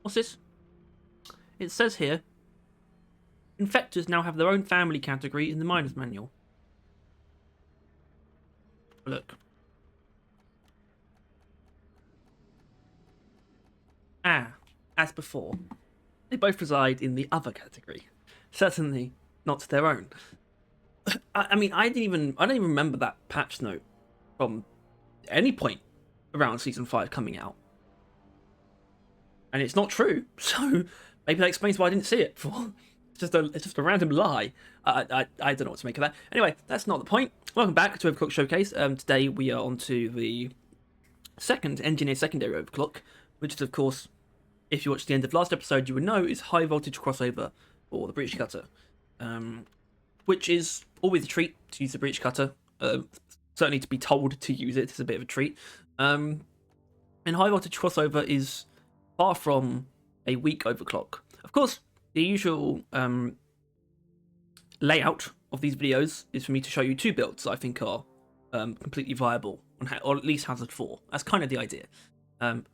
What's this? It says here, infectors now have their own family category in the Miner's Manual. Look. As before, they both reside in the other category. Certainly not their own. I mean, I don't even remember that patch note from any point around Season 5 coming out. And it's not true, so maybe that explains why I didn't see it before. It's just a random lie. I don't know what to make of that. Anyway, that's not the point. Welcome back to Overclock Showcase. Today we are on to the second Engineer Secondary Overclock, which is, of course, if you watched the end of last episode, you would know is high voltage crossover for the breach cutter, which is always a treat to use the breach cutter. Certainly to be told to use it is a bit of a treat. And high voltage crossover is far from a weak overclock. Of course, the usual layout of these videos is for me to show you two builds that I think are completely viable, or at least Hazard 4. That's kind of the idea.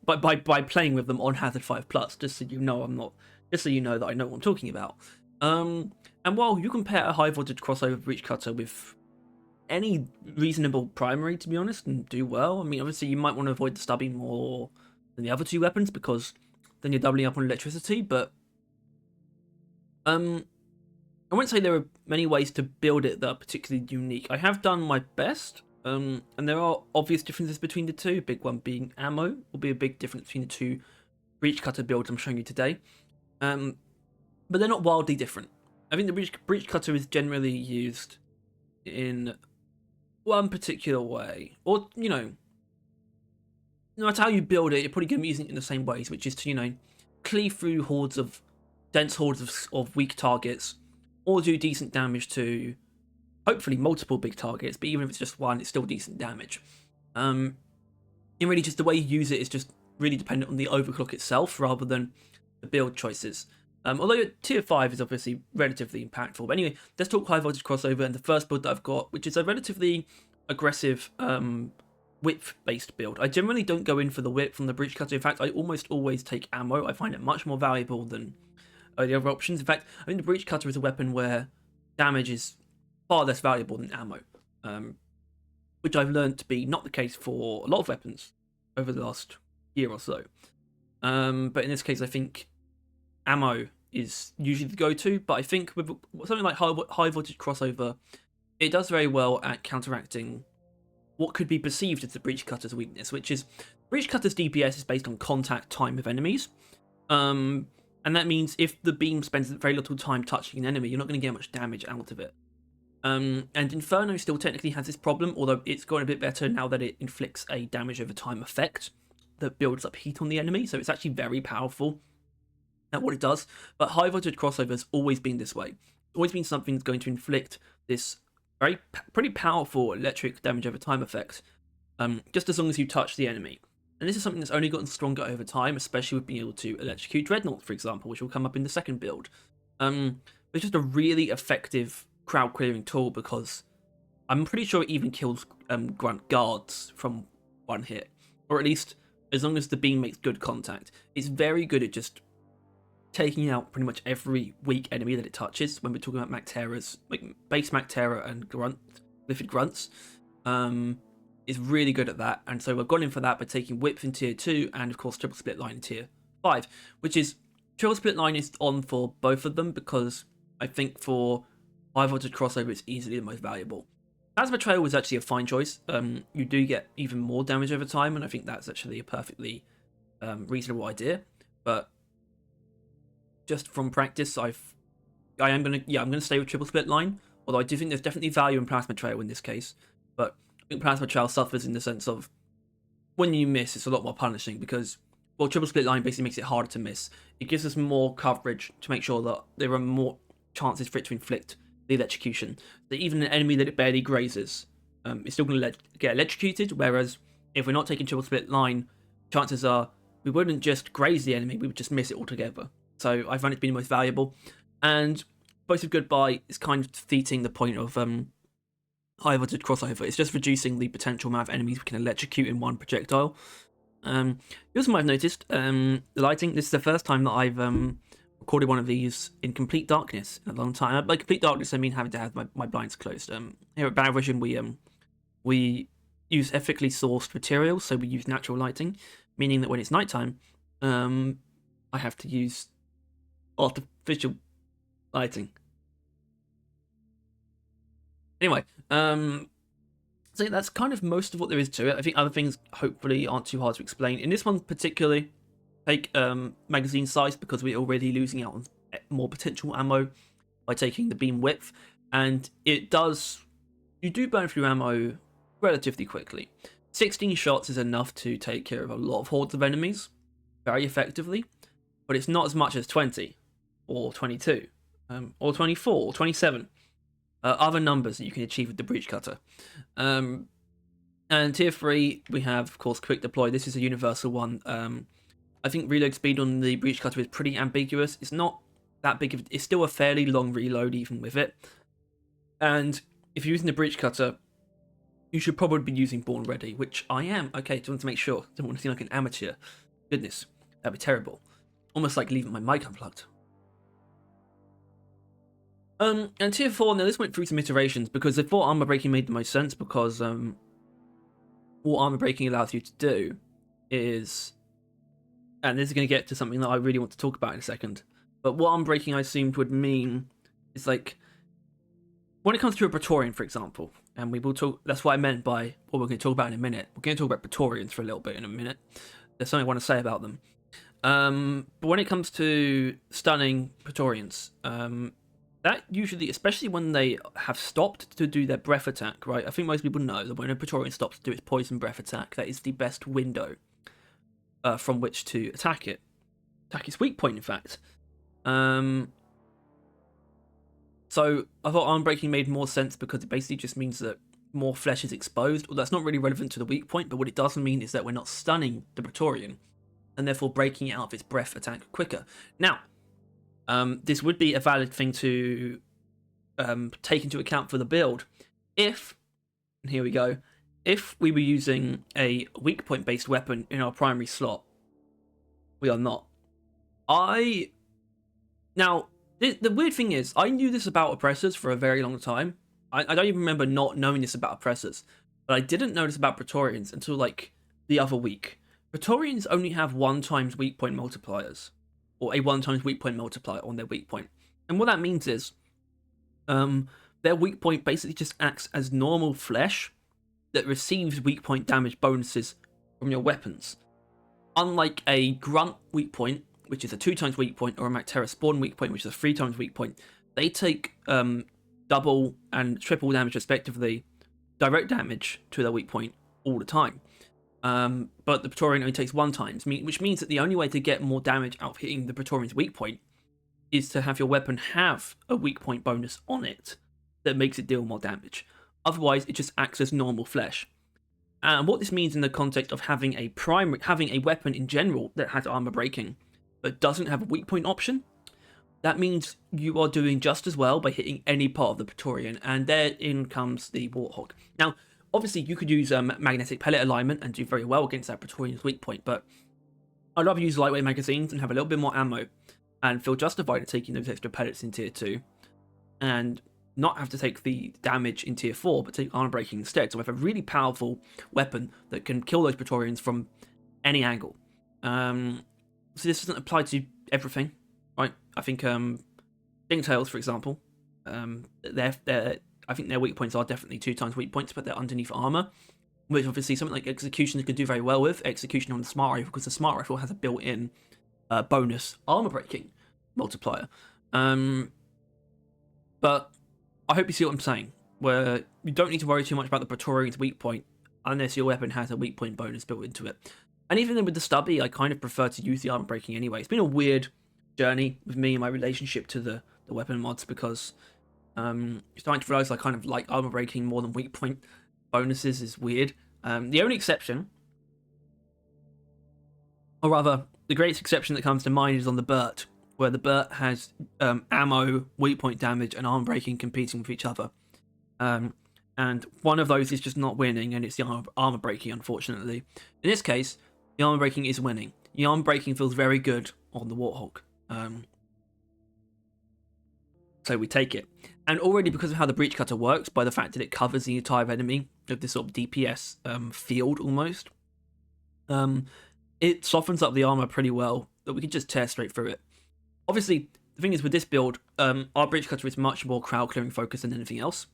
By playing with them on Hazard 5+, just so you know just so you know that I know what I'm talking about. And while you can pair a high voltage crossover breach cutter with any reasonable primary, to be honest, and do well. I mean, obviously you might want to avoid the stubby more than the other two weapons, because then you're doubling up on electricity, but I wouldn't say there are many ways to build it that are particularly unique. I have done my best, and there are obvious differences between the two. Big one being ammo will be a big difference between the two breach cutter builds I'm showing you today, but they're not wildly different. I think the breach cutter is generally used in one particular way, or no matter how you build it, you're probably going to be using it in the same ways, which is to cleave through dense hordes of weak targets, or do decent damage to hopefully multiple big targets, but even if it's just one, it's still decent damage. And really just the way you use it is just really dependent on the overclock itself rather than the build choices. Although tier 5 is obviously relatively impactful. But anyway, let's talk high voltage crossover and the first build that I've got, which is a relatively aggressive whip-based build. I generally don't go in for the whip from the breach cutter. In fact, I almost always take ammo. I find it much more valuable than the other options. In fact, I think the breach cutter is a weapon where damage is far less valuable than ammo, which I've learned to be not the case for a lot of weapons over the last year or so. But in this case, I think ammo is usually the go-to, but I think with something like high voltage crossover, it does very well at counteracting what could be perceived as the breach cutter's weakness, which is breach cutter's DPS is based on contact time with enemies, and that means if the beam spends very little time touching an enemy, you're not going to get much damage out of it. And Inferno still technically has this problem, although it's gotten a bit better now that it inflicts a damage over time effect that builds up heat on the enemy, so it's actually very powerful at what it does. But high voltage crossover has always been this way. It's always been something that's going to inflict this pretty powerful electric damage over time effect, just as long as you touch the enemy. And this is something that's only gotten stronger over time, especially with being able to electrocute Dreadnought, for example, which will come up in the second build. It's just a really effective crowd clearing tool, because I'm pretty sure it even kills grunt guards from one hit, or at least as long as the beam makes good contact. It's very good at just taking out pretty much every weak enemy that it touches. When we're talking about Macteras, like base Mactera and Glyphid Grunts, is really good at that. And so I've gone in for that by taking Whip in tier 2 and of course Triple Split Line in tier 5, which is Triple Split Line is on for both of them, because I think for high voltage crossover it's easily the most valuable. Plasma Trail was actually a fine choice. You do get even more damage over time, and I think that's actually a perfectly reasonable idea. But just from practice, I'm gonna stay with Triple Split Line. Although I do think there's definitely value in Plasma Trail in this case. But I think Plasma Trail suffers in the sense of when you miss, it's a lot more punishing, because Triple Split Line basically makes it harder to miss. It gives us more coverage to make sure that there are more chances for it to inflict the electrocution. That even an enemy that it barely grazes, is still going to get electrocuted. Whereas if we're not taking Triple Split Line, chances are we wouldn't just graze the enemy, we would just miss it altogether. So I find it to be the most valuable. And Voice of Goodbye is kind of defeating the point of high voltage crossover. It's just reducing the potential amount of enemies we can electrocute in one projectile. You also might have noticed the lighting. This is the first time that I've recorded one of these in complete darkness in a long time. By complete darkness, I mean having to have my blinds closed. Here at Bad Vision, we use ethically sourced materials, so we use natural lighting, meaning that when it's nighttime, I have to use artificial lighting. Anyway, so that's kind of most of what there is to it. I think other things hopefully aren't too hard to explain. In this one particularly, take magazine size, because we're already losing out on more potential ammo by taking the beam width, and you do burn through ammo relatively quickly. 16 shots is enough to take care of a lot of hordes of enemies very effectively, but it's not as much as 20 or 22 or 24 or 27 other numbers that you can achieve with the breach cutter. And tier 3 we have, of course, quick deploy. This is a universal one. I think reload speed on the breach cutter is pretty ambiguous. It's not that big it's still a fairly long reload even with it, and if you're using the breach cutter, you should probably be using Born Ready, which I am. Okay, just want to make sure. Don't want to seem like an amateur. Goodness, that'd be terrible. Almost like leaving my mic unplugged. And tier 4, now this went through some iterations, because I thought armor breaking made the most sense, because what armor breaking allows you to do is, and this is going to get to something that I really want to talk about in a second, but what armor breaking I assumed would mean is, like, when it comes to a Praetorian, for example, and we will talk, that's what I meant by what we're going to talk about in a minute. We're going to talk about Praetorians for a little bit in a minute. There's something I want to say about them. But when it comes to stunning Praetorians, that usually, especially when they have stopped to do their breath attack, right? I think most people know that when a Praetorian stops to do its poison breath attack, that is the best window from which to attack it. Attack its weak point, in fact. So I thought armor breaking made more sense, because it basically just means that more flesh is exposed. Well, that's not really relevant to the weak point, but what it does mean is that we're not stunning the Praetorian, and therefore breaking it out of its breath attack quicker. Now, this would be a valid thing to take into account for the build if, and here we go, if we were using a weak point based weapon in our primary slot. We are not. Now, the weird thing is, I knew this about oppressors for a very long time. I don't even remember not knowing this about oppressors, but I didn't know this about Praetorians until, like, the other week. Praetorians only have 1 times weak point multipliers, or a 1 times weak point multiplier on their weak point. And what that means is, their weak point basically just acts as normal flesh that receives weak point damage bonuses from your weapons. Unlike a grunt weak point, which is a 2 times weak point, or a Mactera spawn weak point, which is a 3 times weak point, they take double and triple damage respectively, direct damage to their weak point all the time. But the Praetorian only takes 1 time, which means that the only way to get more damage out of hitting the Praetorian's weak point is to have your weapon have a weak point bonus on it that makes it deal more damage. Otherwise, it just acts as normal flesh. And what this means in the context of having a weapon in general that has armor breaking, but doesn't have a weak point option, that means you are doing just as well by hitting any part of the Praetorian, and therein comes the Warthog. Now, obviously, you could use magnetic pellet alignment and do very well against that Praetorian's weak point, but I'd rather use lightweight magazines and have a little bit more ammo and feel justified in taking those extra pellets in tier 2, and not have to take the damage in tier 4, but take armor breaking instead. So we have a really powerful weapon that can kill those Praetorians from any angle. So this doesn't apply to everything, right? I think Stingtails, for example, I think their weak points are definitely 2 times weak points, but they're underneath armor, which obviously something like Executioner could do very well with. Executioner on the Smart Rifle, because the Smart Rifle has a built-in bonus armor breaking multiplier. But I hope you see what I'm saying, where you don't need to worry too much about the Praetorian's weak point unless your weapon has a weak point bonus built into it. And even then with the Stubby, I kind of prefer to use the armor breaking anyway. It's been a weird journey with me and my relationship to the weapon mods, because starting to realize I kind of like armor breaking more than weak point bonuses is weird. The only exception, or rather the greatest exception that comes to mind, is on the Burt, where the Burt has ammo, weak point damage, and armor breaking competing with each other. And one of those is just not winning, and it's the armor breaking, unfortunately. In this case, The armor breaking is winning. The armor breaking feels very good on the Warthog. So we take it. And already because of how the breach cutter works, by the fact that it covers the entire enemy of this sort of DPS field almost, it softens up the armor pretty well, that we can just tear straight through it. Obviously, the thing is with this build, our breach cutter is much more crowd clearing focused than anything else.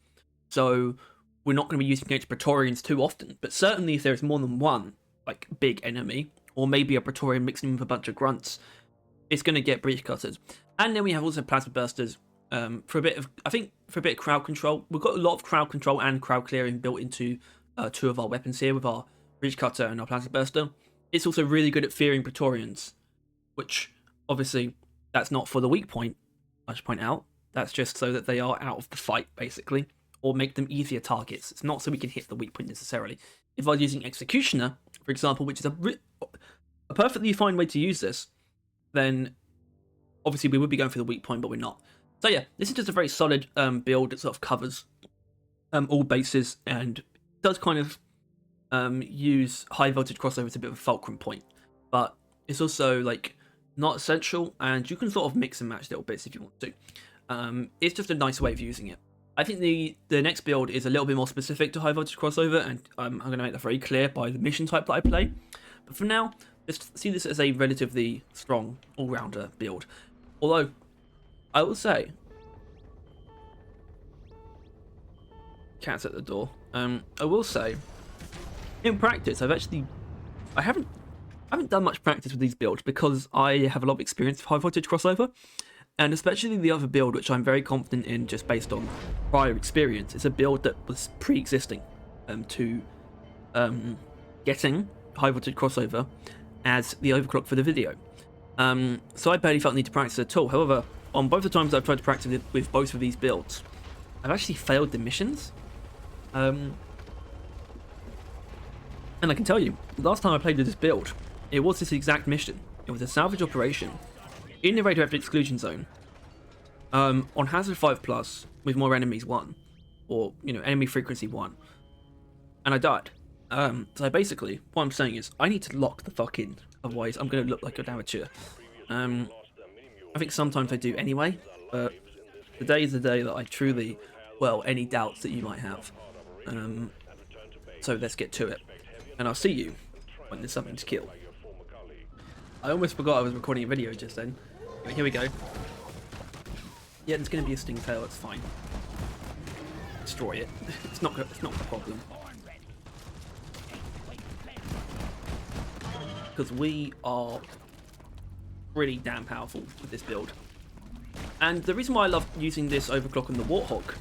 So we're not going to be using against Praetorians too often, but certainly if there is more than one like big enemy, or maybe a Praetorian mixing with a bunch of grunts, it's going to get breach cutters. And then we have also plasma bursters. For a bit of crowd control. We've got a lot of crowd control and crowd clearing built into two of our weapons here with our breach cutter and our plasma burster. It's also really good at fearing Praetorians, which obviously that's not for the weak point, I should point out. That's just so that they are out of the fight, basically, or make them easier targets. It's not so we can hit the weak point necessarily. If I was using Executioner, for example, which is a perfectly fine way to use this, then obviously we would be going for the weak point, but we're not. So yeah, this is just a very solid build that sort of covers all bases and does kind of use high voltage crossover as a bit of a fulcrum point, but it's also like not essential, and you can sort of mix and match little bits if you want to. It's just a nice way of using it. I think the next build is a little bit more specific to high voltage crossover, and I'm going to make that very clear by the mission type that I play. But for now, just see this as a relatively strong all-rounder build. Although I will say, cat's at the door. I will say, in practice, I haven't done much practice with these builds because I have a lot of experience with high voltage crossover, and especially the other build, which I'm very confident in just based on prior experience. It's a build that was pre-existing to getting high voltage crossover as the overclock for the video. So I barely felt the need to practice at all. However, on both the times I've tried to practice with both of these builds, I've actually failed the missions. And I can tell you, last time I played with this build, it was this exact mission. It was a salvage operation in the radioactive exclusion zone on hazard 5+ with more enemies 1, or enemy frequency 1, and I died. So basically, what I'm saying is I need to lock the fuck in, otherwise I'm going to look like an amateur. I think sometimes I do anyway, but today is the day that I truly, any doubts that you might have. So let's get to it, and I'll see you when there's something to kill. I almost forgot I was recording a video just then. Here we go. Yeah, there's going to be a sting tail, it's fine. Destroy it. It's not a problem. Because we are pretty damn powerful with this build. And the reason why I love using this overclock on the Warthog,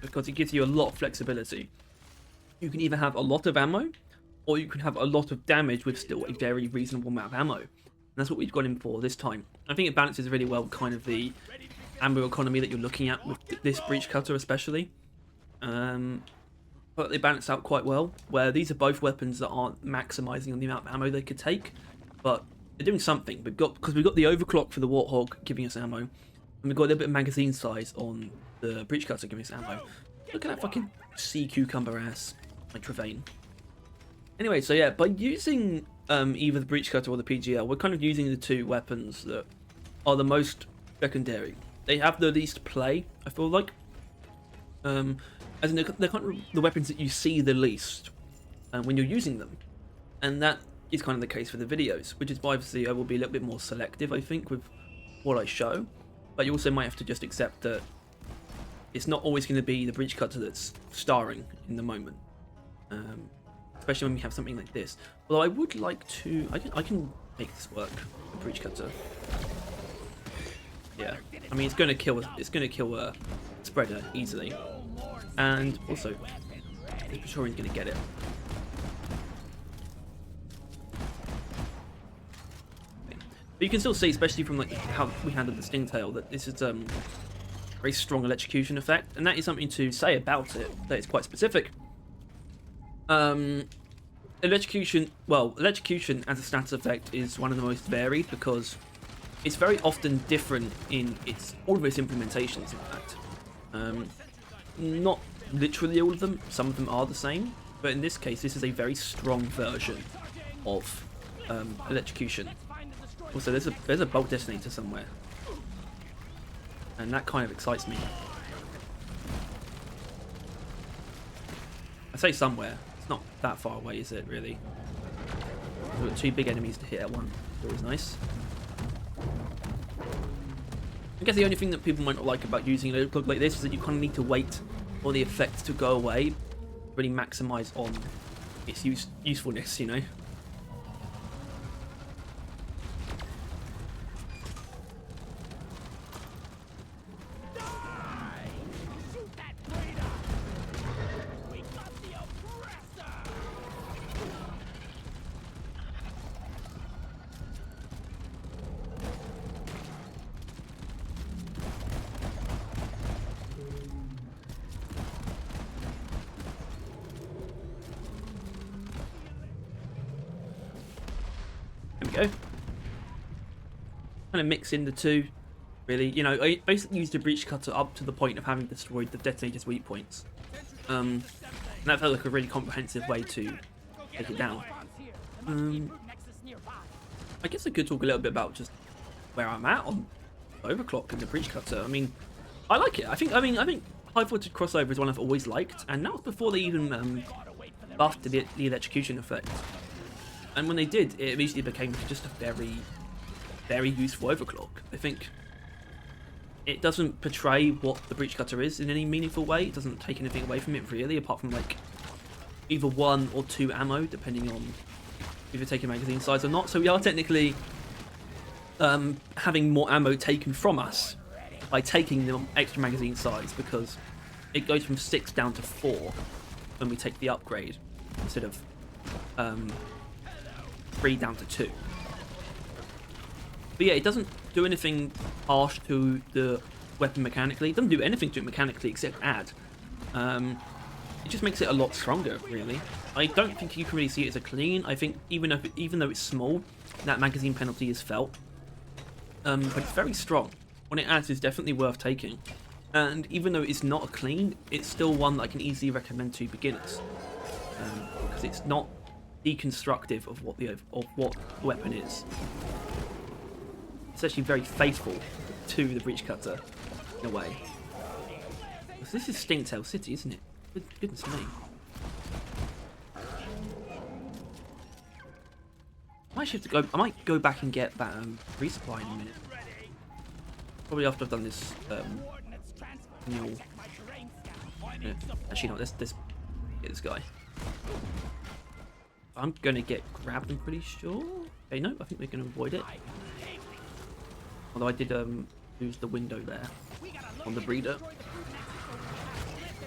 because it gives you a lot of flexibility. You can either have a lot of ammo, or you can have a lot of damage with still a very reasonable amount of ammo. And that's what we've got in for this time. I think it balances really well kind of the ammo economy that you're looking at with this breach cutter especially. But they balance out quite well, where these are both weapons that aren't maximising on the amount of ammo they could take, but they're doing something. Because we've got the overclock for the Warthog giving us ammo, and we've got a little bit of magazine size on the breach cutter giving us ammo. Look at that fucking sea cucumber ass, like Travaine. Anyway, so yeah, by using either the breach cutter or the PGL, we're kind of using the two weapons that are the most secondary. They have the least play, I feel like. As in they're kind of the weapons that you see the least when you're using them. And that is kind of the case for the videos, which is why obviously I will be a little bit more selective, I think, with what I show. But you also might have to just accept that it's not always going to be the breach cutter that's starring in the moment. Especially when we have something like this. Although I would like to... I can make this work, the breach cutter. Yeah, I mean, it's going to kill a spreader easily. And also, this Praetorian's going to get it. But you can still see, especially from like how we handled the Stingtail, that this is a very strong electrocution effect, and that is something to say about it, that it's quite specific. Electrocution as a status effect is one of the most varied because it's very often different in all of its implementations, in fact. Not literally all of them, some of them are the same, but in this case this is a very strong version of electrocution. Also, there's a bolt detonator somewhere, and that kind of excites me. I say somewhere. It's not that far away, is it? Really? We've got 2 big enemies to hit at once. Always nice. I guess the only thing that people might not like about using an overclock like this is that you kind of need to wait for the effect to go away, really maximise on its usefulness, you know. Go. Kind of mix in the two, really. You know, I basically used the breach cutter up to the point of having destroyed the detonator's weak points. And that felt like a really comprehensive way to take it down. I guess I could talk a little bit about just where I'm at on Overclock and the breach cutter. I mean, I like it. I think high voltage crossover is one I've always liked, and that was before they even buffed the electrocution effect. And when they did, it immediately became just a very, very useful overclock. I think it doesn't portray what the breach cutter is in any meaningful way. It doesn't take anything away from it, really, apart from like either 1 or 2 ammo, depending on if you're taking magazine size or not. So we are technically having more ammo taken from us by taking the extra magazine size, because it goes from 6 down to 4 when we take the upgrade, instead of 3 down to 2. But yeah, it doesn't do anything harsh to the weapon mechanically. It doesn't do anything to it mechanically except add. It just makes it a lot stronger, really. I don't think you can really see it as a clean. I think even though it's small, that magazine penalty is felt. But it's very strong. When it adds, it's definitely worth taking. And even though it's not a clean, it's still one that I can easily recommend to beginners, because it's not deconstructive of what the weapon is. It's actually very faithful to the breach cutter in a way. So this is Stinktail City, isn't it? Goodness me. I might go back and get that resupply in a minute. Probably after I've done this mule. Yeah. Actually, no. Let's get this guy. I'm gonna get grabbed, I'm pretty sure. Okay, no, I think we're gonna avoid it. Although I did lose the window there on the breeder.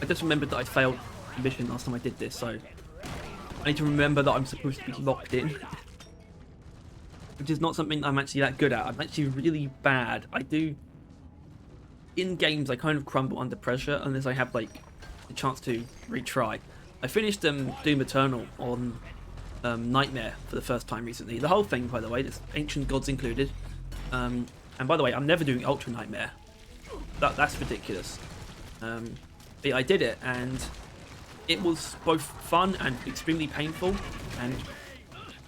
I just remembered that I failed the mission last time I did this, so I need to remember that I'm supposed to be locked in. Which is not something I'm actually that good at. I'm actually really bad. In games, I kind of crumble under pressure unless I have like the chance to retry. I finished Doom Eternal on Nightmare for the first time recently. The whole thing, by the way, there's Ancient Gods included. And by the way, I'm never doing Ultra Nightmare. That's ridiculous. But yeah, I did it, and it was both fun and extremely painful. And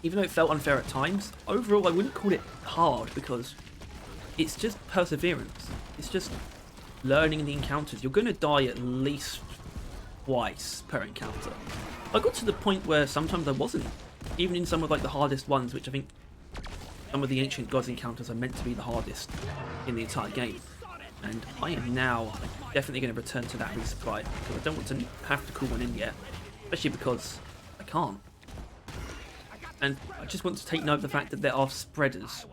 even though it felt unfair at times, overall I wouldn't call it hard, because it's just perseverance. It's just learning the encounters. You're going to die at least twice per encounter. I got to the point where sometimes I wasn't, even in some of like the hardest ones, which I think some of the Ancient Gods encounters are meant to be the hardest in the entire game. And I am now definitely going to return to that resupply, because I don't want to have to call one in yet, especially because I can't. And I just want to take note of the fact that there are spreaders,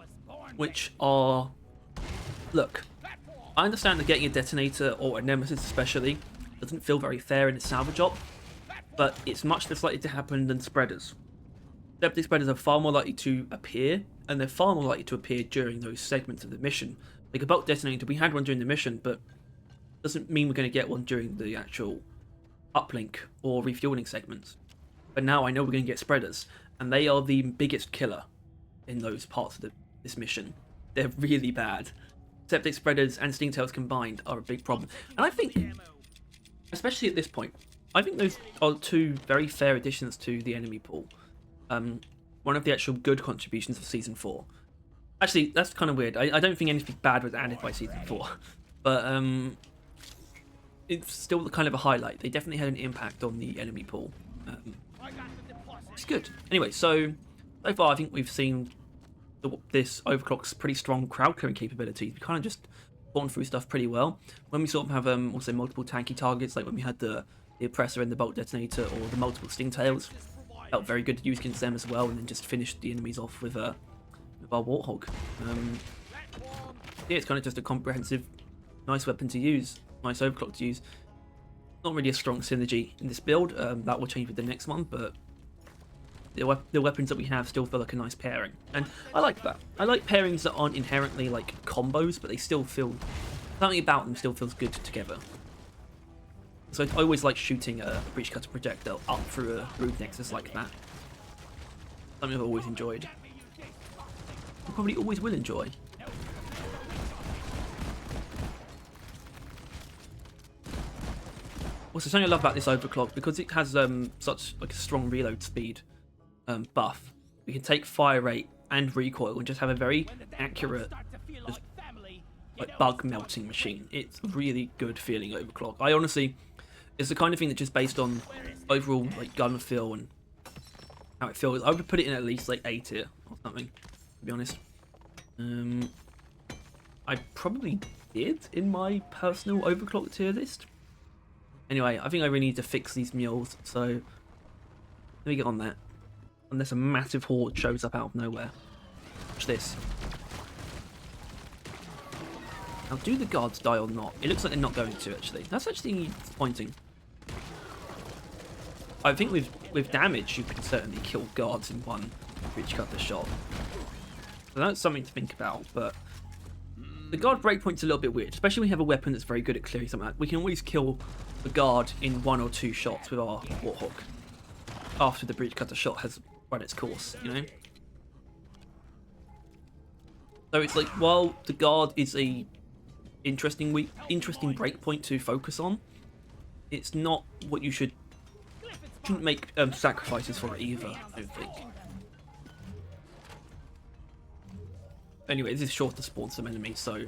which are... Look, I understand that getting a detonator, or a nemesis especially, doesn't feel very fair in its salvage op, but it's much less likely to happen than spreaders. Septic spreaders are far more likely to appear, and they're far more likely to appear during those segments of the mission. Like a bulk detonator, we had one during the mission, but doesn't mean we're going to get one during the actual uplink or refueling segments. But now I know we're going to get spreaders, and they are the biggest killer in those parts of this mission. They're really bad. Septic spreaders and Stinktails combined are a big problem. And I think, especially at this point, I think those are two very fair additions to the enemy pool. one of the actual good contributions of Season 4. Actually, that's kind of weird. I don't think anything bad was added by Season 4. But it's still kind of a highlight. They definitely had an impact on the enemy pool. It's good. Anyway, so far I think we've seen this Overclock's pretty strong crowd clearing capabilities. We kind of just gone through stuff pretty well. When we sort of have also multiple tanky targets, like when we had the Oppressor and the Bolt Detonator, or the multiple Stingtails, felt very good to use against them as well, and then just finished the enemies off with our Warthog. Yeah, it's kind of just a comprehensive, nice weapon to use, nice Overclock to use. Not really a strong synergy in this build. That will change with the next one, but the weapons that we have still feel like a nice pairing, and I like that. I like pairings that aren't inherently like combos, but they still feel, something about them still feels good together. So I always like shooting a Breach Cutter projectile up through a Brood Nexus like that. Something I've always enjoyed. I probably always will enjoy. Also, something I love about this Overclock, because it has such like a strong reload speed buff, we can take fire rate and recoil and just have a very accurate, just like bug melting machine. It's a really good feeling Overclock. I honestly, it's the kind of thing that just based on overall like gun feel and how it feels, I would put it in at least like A tier or something, to be honest. I probably did in my personal Overclock tier list. Anyway, I think I really need to fix these mules, so let me get on that. Unless a massive horde shows up out of nowhere. Watch this. Now, do the guards die or not? It looks like they're not going to, actually. That's actually disappointing. I think with damage, you can certainly kill guards in one Breach Cutter shot. So that's something to think about, but the guard breakpoint's a little bit weird, especially when you have a weapon that's very good at clearing something. We can always kill the guard in 1 or 2 shots with our Warthog after the Breach Cutter shot has run its course, you know? So it's like, while the guard is a interesting breakpoint to focus on, it's not what you shouldn't make sacrifices for it either, I don't think. Anyway, this is sure to spawn some enemies, so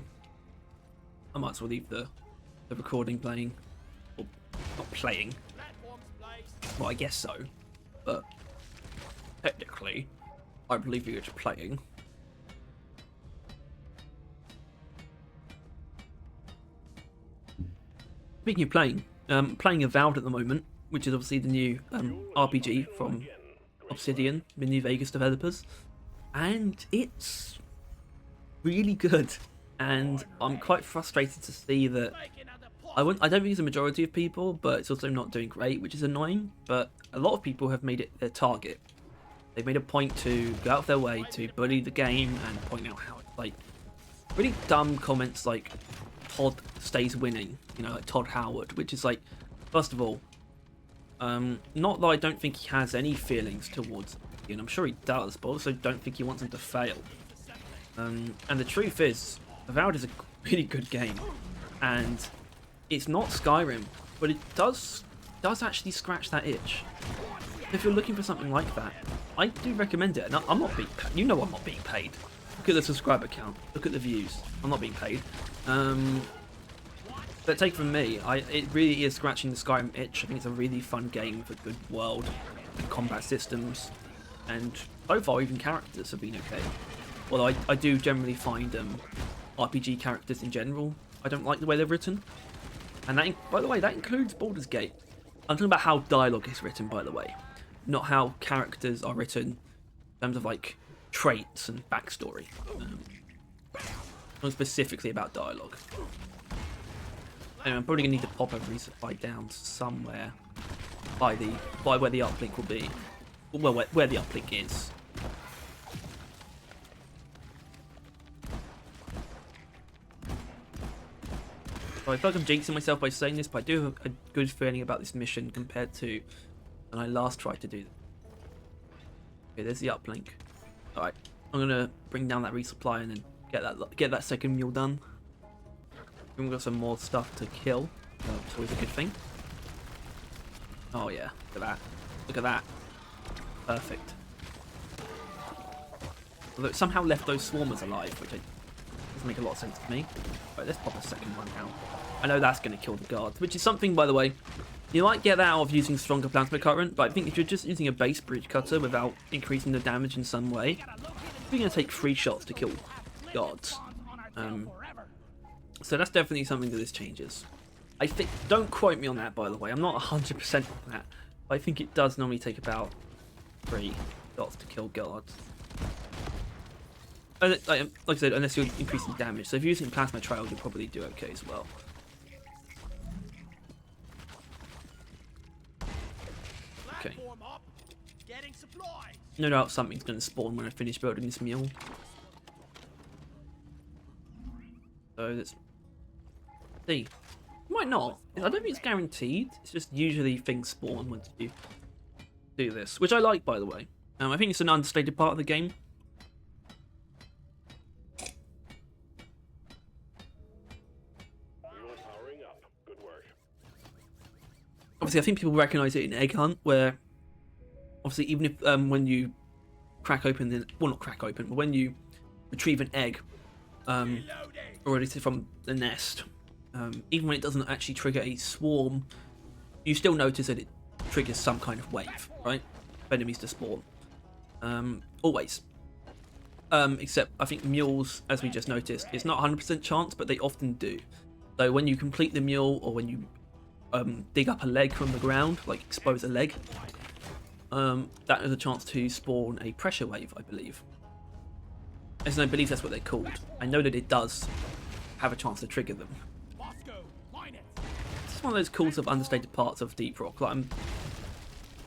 I might as well leave the recording playing. Or not playing. Well, I guess so. But technically, I believe it's playing. Speaking of playing, playing ABAAB at the moment, which is obviously the new RPG from Obsidian, the New Vegas developers, and it's really good. And I'm quite frustrated to see that I don't think it's a majority of people, but it's also not doing great, which is annoying. But a lot of people have made it their target. They've made a point to go out of their way to bully the game and point out how it's like really dumb comments like Todd stays winning, you know, like Todd Howard, which is like, first of all, not that I don't think he has any feelings towards it, and I'm sure he does, but also don't think he wants him to fail. And the truth is, ABAAB is a really good game, and it's not Skyrim, but it does actually scratch that itch. If you're looking for something like that, I do recommend it. And I'm not being paid. You know I'm not being paid. Look at the subscriber count. Look at the views. I'm not being paid. But take from me, it really is scratching the Skyrim itch. I think it's a really fun game with a good world, and combat systems, and so far even characters have been okay. Although I do generally find RPG characters in general, I don't like the way they're written. And that, by the way, that includes Baldur's Gate. I'm talking about how dialogue is written, by the way, not how characters are written in terms of like traits and backstory. Not specifically about dialogue. Anyway, I'm probably gonna need to pop a resupply down somewhere by where the uplink will be, well, where the uplink is. So I feel like I'm jinxing myself by saying this, but I do have a good feeling about this mission compared to when I last tried to do it. Okay, there's the uplink. Alright, I'm gonna bring down that resupply and then get that second mule done. We've got some more stuff to kill, it's always a good thing. Oh yeah, look at that. Look at that. Perfect. Although it somehow left those swarmers alive, which doesn't make a lot of sense to me. Right, let's pop a second one down. I know that's going to kill the guards, which is something, by the way, you might get that out of using stronger plasma current, but I think if you're just using a base breach cutter without increasing the damage in some way, you're going to take 3 shots to kill guards. So that's definitely something that this changes. I think, don't quote me on that, by the way, I'm not 100% on that, but I think it does normally take about 3 shots to kill guards. Like I said, unless you're increasing damage. So if you're using plasma trails, you'll probably do okay as well. Okay. No doubt something's going to spawn when I finish building this mule. So let's see. Might not. I don't think it's guaranteed. It's just usually things spawn once you do this, which I like, by the way. I think it's an understated part of the game. Obviously, I think people recognise it in Egg Hunt, where obviously even if when you crack open the, well, not crack open, but when you retrieve an egg already from the nest, even when it doesn't actually trigger a swarm, you still notice that it triggers some kind of wave, right? Of enemies to spawn. Always. Except I think mules, as we just noticed, it's not 100% chance, but they often do. So when you complete the mule, or when you dig up a leg from the ground, like expose a leg, that is a chance to spawn a pressure wave, I believe. As I believe that's what they're called. I know that it does have a chance to trigger them. It's one of those cool sort of understated parts of Deep Rock. Like, I'm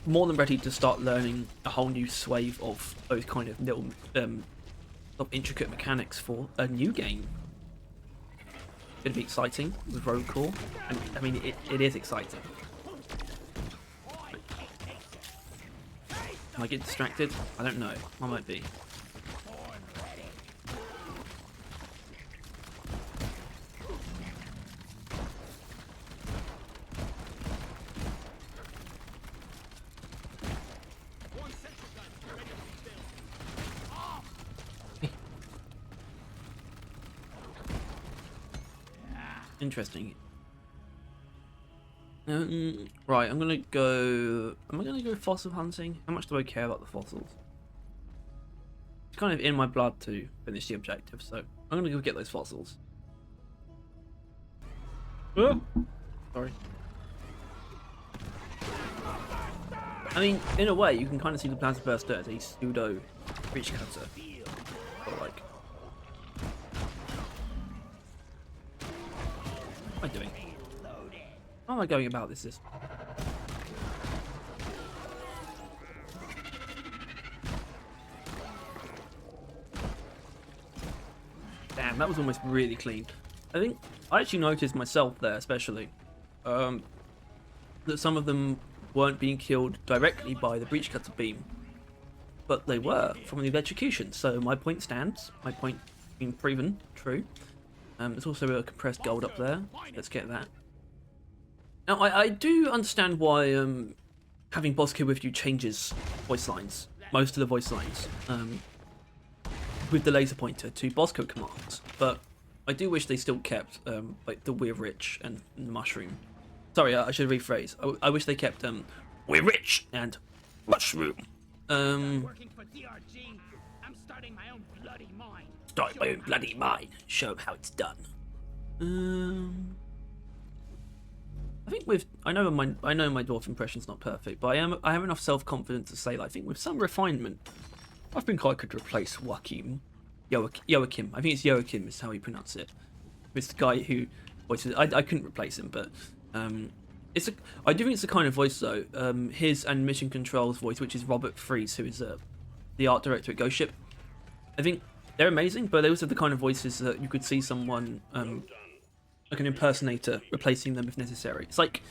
more than ready to start learning a whole new swathe of those kind of little sort of intricate mechanics for a new game. It's going to be exciting with Rogue Core. And, I mean, it is exciting. Am I getting distracted? I don't know. I might be. Interesting. Right, I'm gonna go. Am I gonna go fossil hunting? How much do I care about the fossils? It's kind of in my blood to finish the objective, so I'm gonna go get those fossils. Oh! Sorry. I mean, in a way, you can kind of see the Plasma Burster as a pseudo breach cutter. But like, what am I doing? How am I going about this? Damn, that was almost really clean. I think I actually noticed myself there, especially, that some of them weren't being killed directly by the breach cutter beam, but they were from the electrocution. So my point stands. My point being proven true. There's also a compressed gold up there. Let's get that. Now, I do understand why having Bosko with you changes voice lines, most of the voice lines, with the laser pointer to Bosko commands, but I do wish they still kept like the We're Rich and the Mushroom. Sorry, I should rephrase. I wish they kept We're Rich and Mushroom. Working for DRG, I'm starting my own bloody mine. Start my own bloody mine. Show them how it's done. I think I know my dwarf impression's not perfect, but I have enough self-confidence to say that I think with some refinement, I think I could replace Joachim. Joachim. I think it's Joachim is how you pronounce it. It's the guy who voices. I couldn't replace him, but I do think it's the kind of voice though. His and Mission Control's voice, which is Robert Fries, who is the art director at Ghost Ship. I think they're amazing, but they also have the kind of voices that you could see someone like an impersonator replacing them if necessary. It's like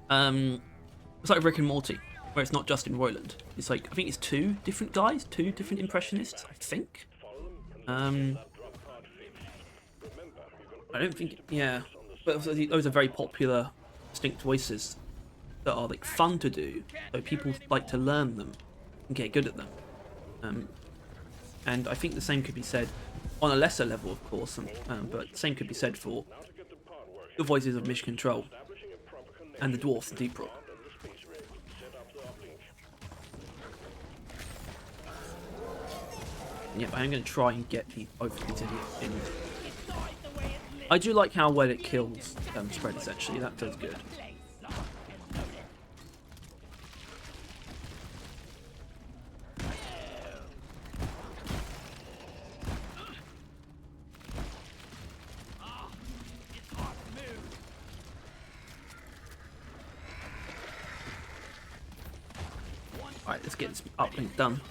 Rick and Morty, where it's not Justin Roiland. It's like, I think it's 2 different guys, 2 different impressionists, I think. I don't think, yeah, but those are very popular, distinct voices that are like fun to do, so people like to learn them and get good at them. And I think the same could be said on a lesser level, of course, but the same could be said for the voices of Mission Control and the dwarfs in Deep Rock. Yeah, I am going to try and get the overfeed in. I do like how well it kills spreaders, actually. That feels good. Alright, let's get this uplink done.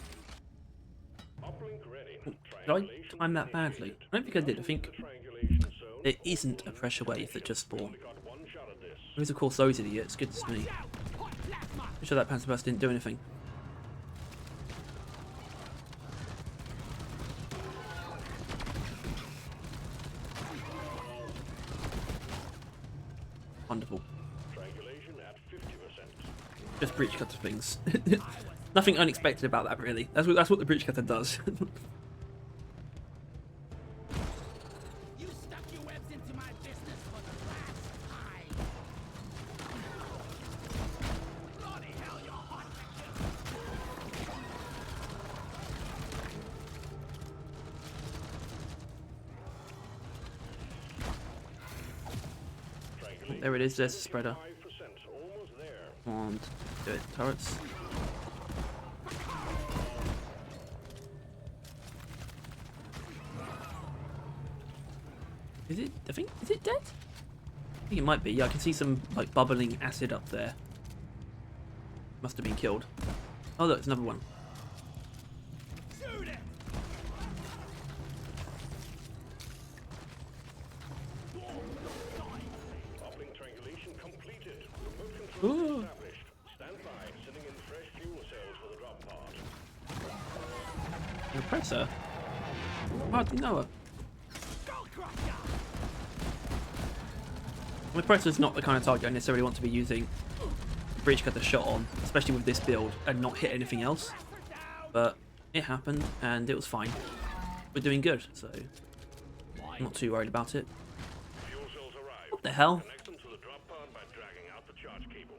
Did I time that badly? I don't think I did. I think there isn't a pressure wave that just spawned. There is, of course, those idiots. Goodness me. I'm sure that Panzer Burst didn't do anything. Wonderful. Just breach cutter things. Nothing unexpected about that, really. That's what the breach cutter does. You stuck your webs into my business for the last time. Bloody hell, you're hot. There it is. There's the spreader. And do it, turrets. Is it? Is it dead? I think it might be. Yeah, I can see some like bubbling acid up there. Must have been killed. Oh look, there's another one. Shoot it. Uplink triangulation completed. Remote Ooh. control established. Stand by, sending in fresh fuel cells for the drop pod. Repressor? How do you know her? Repressor's not the kind of target I necessarily want to be using breach cutter shot on, especially with this build, and not hit anything else. But it happened, and it was fine. We're doing good, so I'm not too worried about it. Fuel cells arrive. What the hell? Connect them to the drop pod by dragging out the charge cable.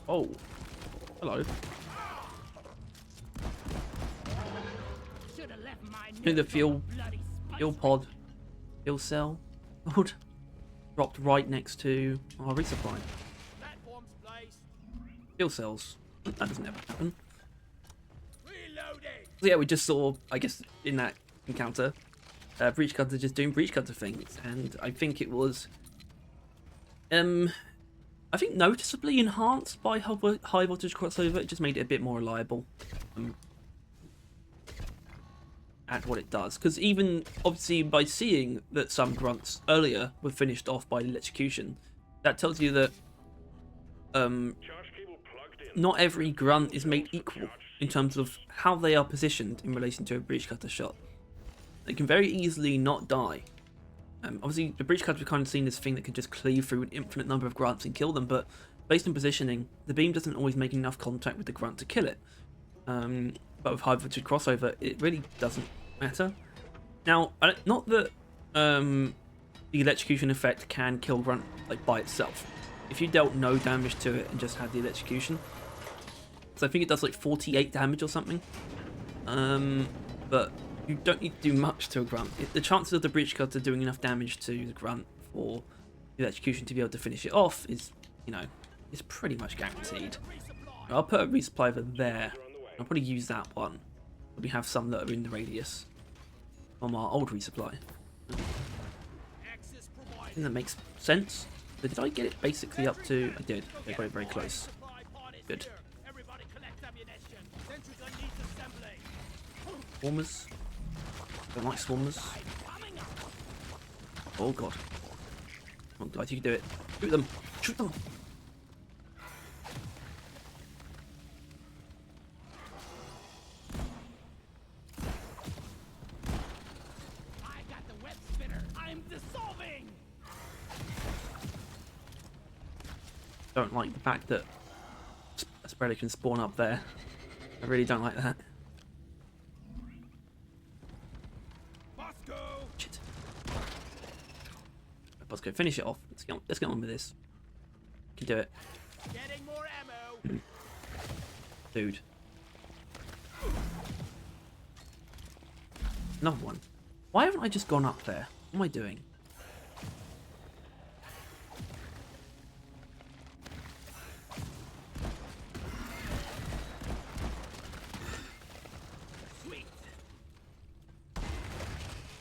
Oh, hello. I think the fuel pod, fuel cell, dropped right next to our resupply. Fuel cells. That doesn't ever happen. So yeah, we just saw, I guess, in that encounter, breach cutter just doing breach cutter things, and I think it was, I think noticeably enhanced by high voltage crossover. It just made it a bit more reliable at what it does. Because even obviously by seeing that some grunts earlier were finished off by electrocution, that tells you that not every grunt is made equal in terms of how they are positioned in relation to a breach cutter shot. They can very easily not die. Obviously, the breach cutter is kind of seen as a thing that can just cleave through an infinite number of grunts and kill them, but based on positioning, the beam doesn't always make enough contact with the grunt to kill it. But with high voltage crossover, it really doesn't matter. Now, not that the electrocution effect can kill grunt like by itself. If you dealt no damage to it and just had the electrocution, so I think it does like 48 damage or something. But you don't need to do much to a grunt. The chances of the breach cutter doing enough damage to the grunt for the electrocution to be able to finish it off is, you know, is pretty much guaranteed. I'll put a resupply over there. I'll probably use that one. We have some that are in the radius from our old resupply. I think that makes sense. But did I get it basically up to? I did. Okay, very, very close. Good. Swarmers. Don't like swarmers. Oh god. Oh god, you can do it. Shoot them! Shoot them! don't like the fact that a spreader can spawn up there. I really don't like that. Bosco! Shit. Bosco, finish it off. Let's get on with this. You can do it. Getting more ammo. Dude. Another one. Why haven't I just gone up there? What am I doing? Sweet.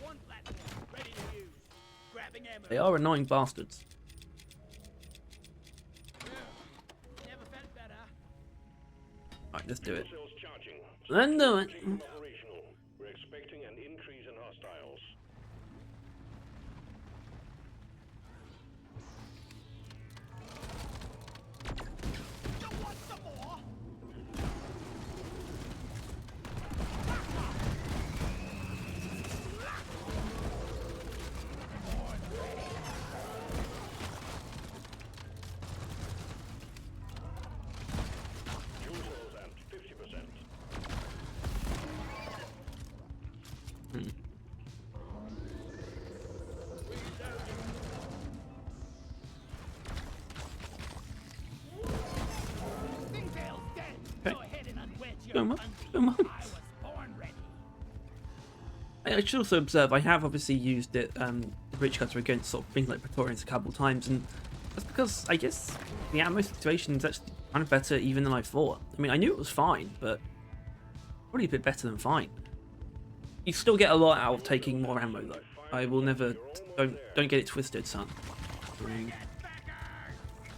One platform ready to use. Grabbing ammo. They are annoying bastards. Never felt better. Right, let's do it. Cells charging. Let's do it. Operational. We're expecting an increase in hostiles. You want some more? Fuel cells at 50%. Stingtail's dead. Okay. Go ahead and unwedge your Come on, bungee. come on. I was born ready. I should also observe, I have obviously used it, the Breach Cutter against sort of things like Praetorians a couple of times, and that's because I guess the ammo situation is actually kind of better even than I thought. I mean, I knew it was fine, but probably a bit better than fine. You still get a lot out of taking more ammo though. I will never, don't get it twisted, son. I mean,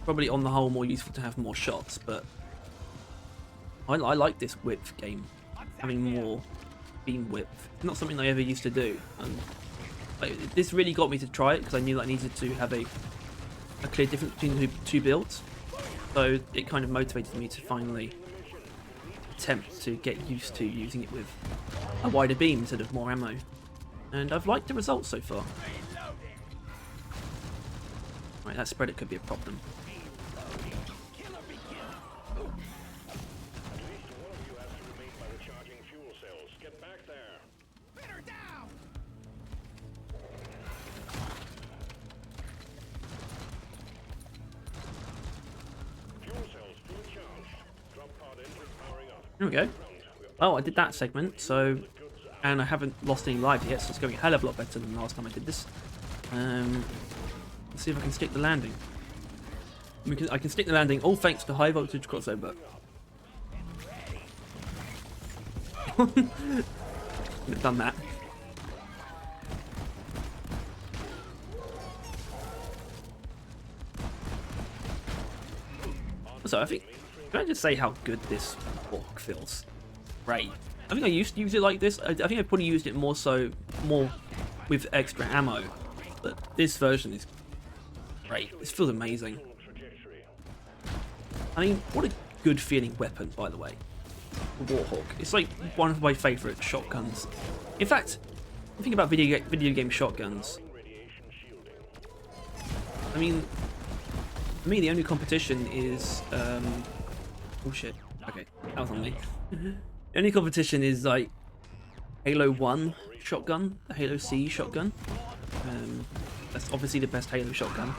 probably on the whole more useful to have more shots, but I like this width game, having more beam width. It's not something I ever used to do, and like, this really got me to try it because I knew that I needed to have a clear difference between the two builds. So it kind of motivated me to finally attempt to get used to using it with a wider beam instead of more ammo. And I've liked the results so far. Right, that spreader could be a problem. Killer be killed. At least one of you has to remain by the charging fuel cells. Get back there. Pin her down. Fuel cells fully charged. Drop pod engine powering up. There we go. Oh, I did that segment, so, and I haven't lost any lives yet, so it's going a hell of a lot better than the last time I did this. Let's see if I can stick the landing. I can stick the landing, all thanks to high voltage crossover. Could have done that. So I think, can I just say how good this Warthog feels? Right. I think I used to use it like this. I think I probably used it more with extra ammo. But this version is great. This feels amazing. I mean, what a good feeling weapon, by the way. The Warthog. It's like one of my favourite shotguns. In fact, I think about video game shotguns. I mean, for me, the only competition is oh shit. Okay, that was on me. The only competition is like Halo 1 shotgun, the Halo C shotgun. That's obviously the best Halo shotgun.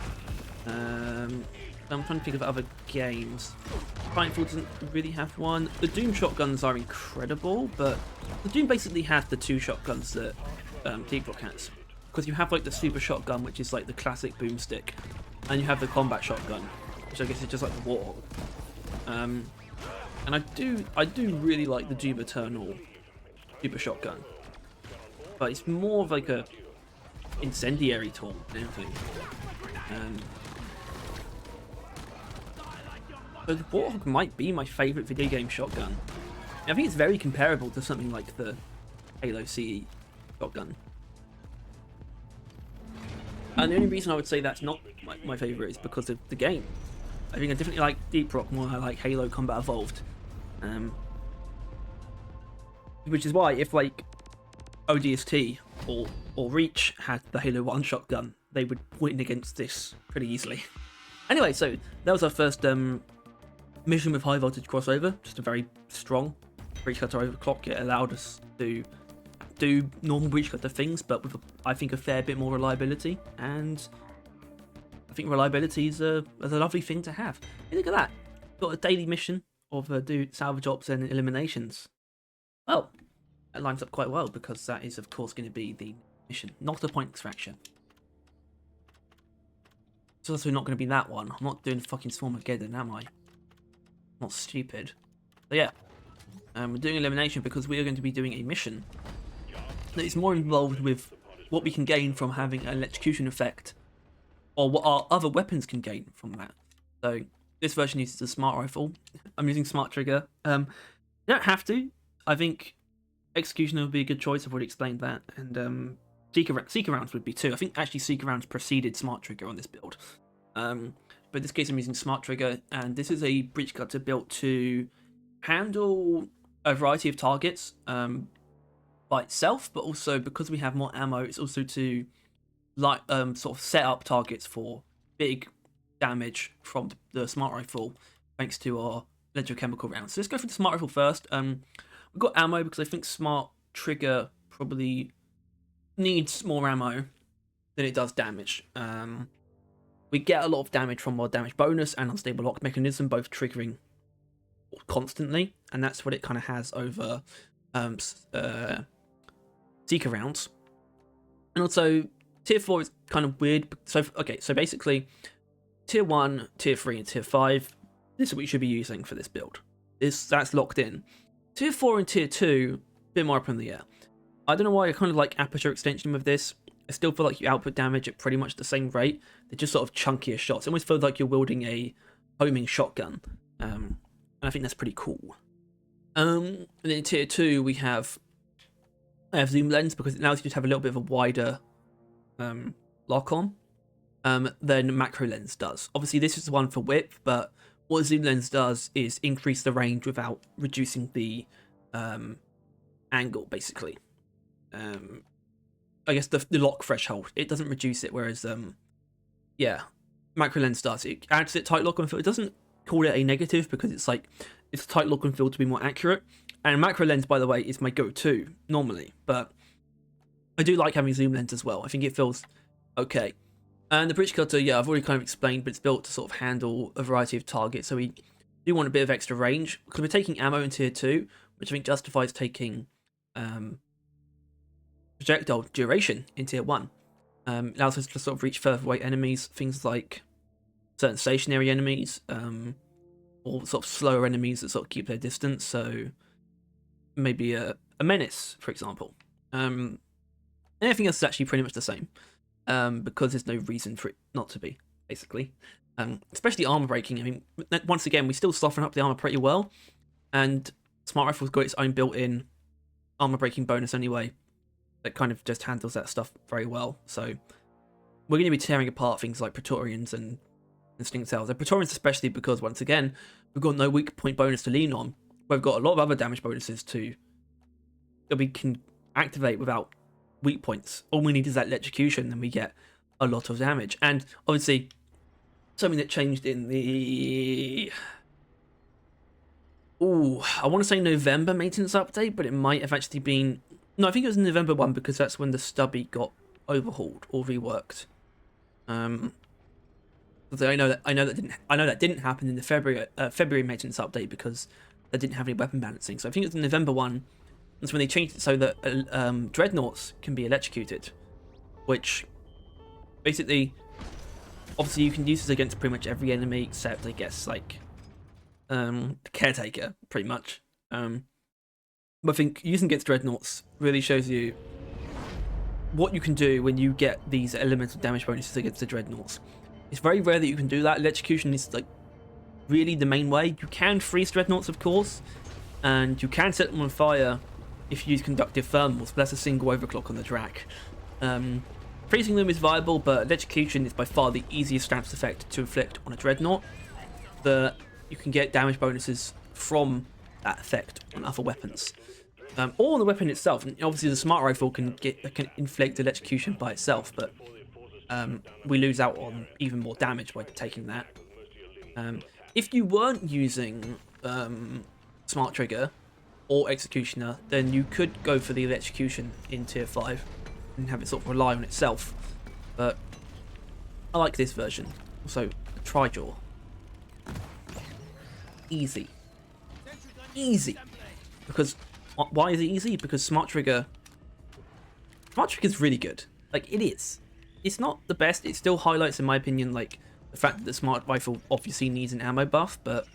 I'm trying to think of other games. Titanfall doesn't really have one. The Doom shotguns are incredible, but the Doom basically has the two shotguns that Deep Rock has. Because you have like the super shotgun, which is like the classic boomstick, and you have the combat shotgun, which I guess is just like the Warthog. And I do really like the Doom Eternal super shotgun, but it's more of like a incendiary tool than anything. So the Warthog might be my favourite video game shotgun. I think it's very comparable to something like the Halo CE shotgun. And the only reason I would say that's not my favourite is because of the game. I think I definitely like Deep Rock more than I like Halo Combat Evolved. Which is why if like ODST or Reach had the Halo 1 shotgun, they would win against this pretty easily. Anyway, so that was our first mission with high voltage crossover. Just a very strong breach cutter overclock. It allowed us to do normal breach cutter things, but with I think a fair bit more reliability. And I think reliability is a lovely thing to have. Hey, look at that! Got a daily mission of do salvage ops and eliminations. Well, that lines up quite well because that is of course going to be the mission, not a point extraction. It's also not going to be that one. I'm not doing fucking Swarmageddon, am I? Not stupid. So yeah, we're doing elimination because we are going to be doing a mission that is more involved with what we can gain from having an electrocution effect, or what our other weapons can gain from that. So this version uses a smart rifle. I'm using smart trigger. You don't have to. I think executioner would be a good choice. I've already explained that, and Seeker rounds would be too. I think actually Seeker rounds preceded smart trigger on this build. But in this case I'm using smart trigger, and this is a breach cutter built to handle a variety of targets by itself, but also because we have more ammo, it's also to sort of set up targets for big damage from the smart rifle, thanks to our electrochemical rounds. So let's go for the smart rifle first. We've got ammo because I think smart trigger probably needs more ammo than it does damage. We get a lot of damage from our damage bonus and unstable lock mechanism, both triggering constantly, and that's what it kind of has over Seeker rounds. And also tier 4 is kind of weird. So okay, so basically tier 1, tier 3 and tier 5, this is what you should be using for this build. That's locked in. Tier 4 and tier 2, a bit more up in the air. I don't know why I kind of like aperture extension with this. I still feel like you output damage at pretty much the same rate. They're just sort of chunkier shots. It almost feels like you're wielding a homing shotgun. And I think that's pretty cool. And then in tier 2 we have zoom lens because it allows you to have a little bit of a wider lock on than macro lens does. Obviously this is the one for width, but what zoom lens does is increase the range without reducing the angle, basically. I guess the lock threshold, it doesn't reduce it, whereas yeah, macro lens does. It adds it tight lock and fill. It doesn't call it a negative because it's like it's tight lock and fill to be more accurate. And macro lens, by the way, is my go-to normally, but I do like having zoom lens as well. I think it feels okay. And the breach cutter, yeah, I've already kind of explained, but it's built to sort of handle a variety of targets. So we do want a bit of extra range because we're taking ammo in tier 2, which I think justifies taking projectile duration in tier 1. Allows us to sort of reach further away enemies, things like certain stationary enemies, or sort of slower enemies that sort of keep their distance. So maybe a menace, for example. Anything else is actually pretty much the same, because there's no reason for it not to be, basically. Especially armor breaking. I mean, once again, we still soften up the armor pretty well, and smart rifle's got its own built-in armor breaking bonus anyway. That kind of just handles that stuff very well. So we're going to be tearing apart things like Praetorians and Instinct Cells. And Praetorians especially because, once again, we've got no weak point bonus to lean on. We've got a lot of other damage bonuses that we can activate without weak points. All we need is that electrocution and we get a lot of damage. And obviously, something that changed in the... I want to say November maintenance update, but it might have actually been... No, I think it was November 1 because that's when the stubby got overhauled or reworked. I know that didn't happen in the February maintenance update because they didn't have any weapon balancing. So I think it was November 1. That's when they changed it so that dreadnoughts can be electrocuted, which basically, obviously, you can use this against pretty much every enemy except, I guess, like the caretaker, pretty much. But I think using against dreadnoughts really shows you what you can do when you get these elemental damage bonuses against the dreadnoughts. It's very rare that you can do that. Electrocution is like really the main way. You can freeze dreadnoughts, of course, and you can set them on fire if you use conductive thermals, but that's a single overclock on the Drac. Freezing them is viable, but electrocution is by far the easiest stats effect to inflict on a dreadnought. But you can get damage bonuses from that effect on other weapons. Or on the weapon itself. And obviously the smart rifle can inflict electrocution by itself, but we lose out on even more damage by taking that. If you weren't using Smart Trigger or Executioner, then you could go for the Electrocution in Tier 5 and have it sort of rely on itself. But I like this version. Also, the Tri-Jaw. Easy. Easy. Because, why is it easy? Because Smart Trigger is really good. Like, it is. It's not the best. It still highlights, in my opinion, like, the fact that the Smart Rifle obviously needs an ammo buff, but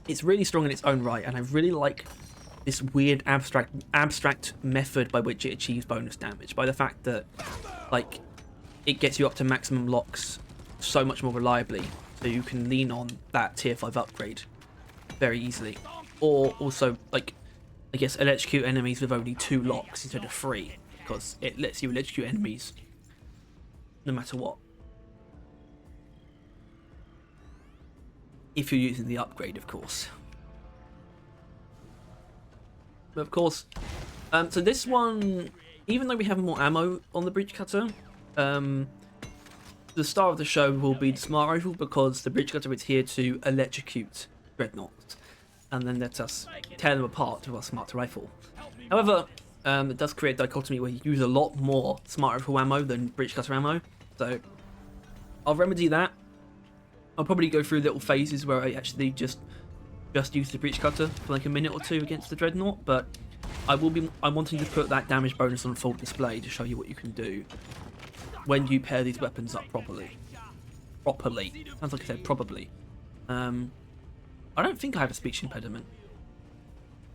it's really strong in its own right, and I really like this weird abstract method by which it achieves bonus damage, by the fact that, like, it gets you up to maximum locks so much more reliably, so you can lean on that Tier 5 upgrade very easily. Or also, like, I guess electrocute enemies with only 2 locks instead of 3, because it lets you electrocute enemies no matter what. If you're using the upgrade, of course. But of course, so this one, even though we have more ammo on the Breach Cutter, the star of the show will be the Smart Rifle, because the Breach Cutter is here to electrocute Dreadnoughts, and then let us tear them apart with our Smart Rifle. However, it does create a dichotomy where you use a lot more Smart Rifle ammo than Breach Cutter ammo, so I'll remedy that. I'll probably go through little phases where I actually just use the Breach Cutter for like a minute or 2 against the Dreadnought, but I'm wanting to put that damage bonus on full display to show you what you can do when you pair these weapons up properly. Sounds like I said probably. I don't think I have a speech impediment.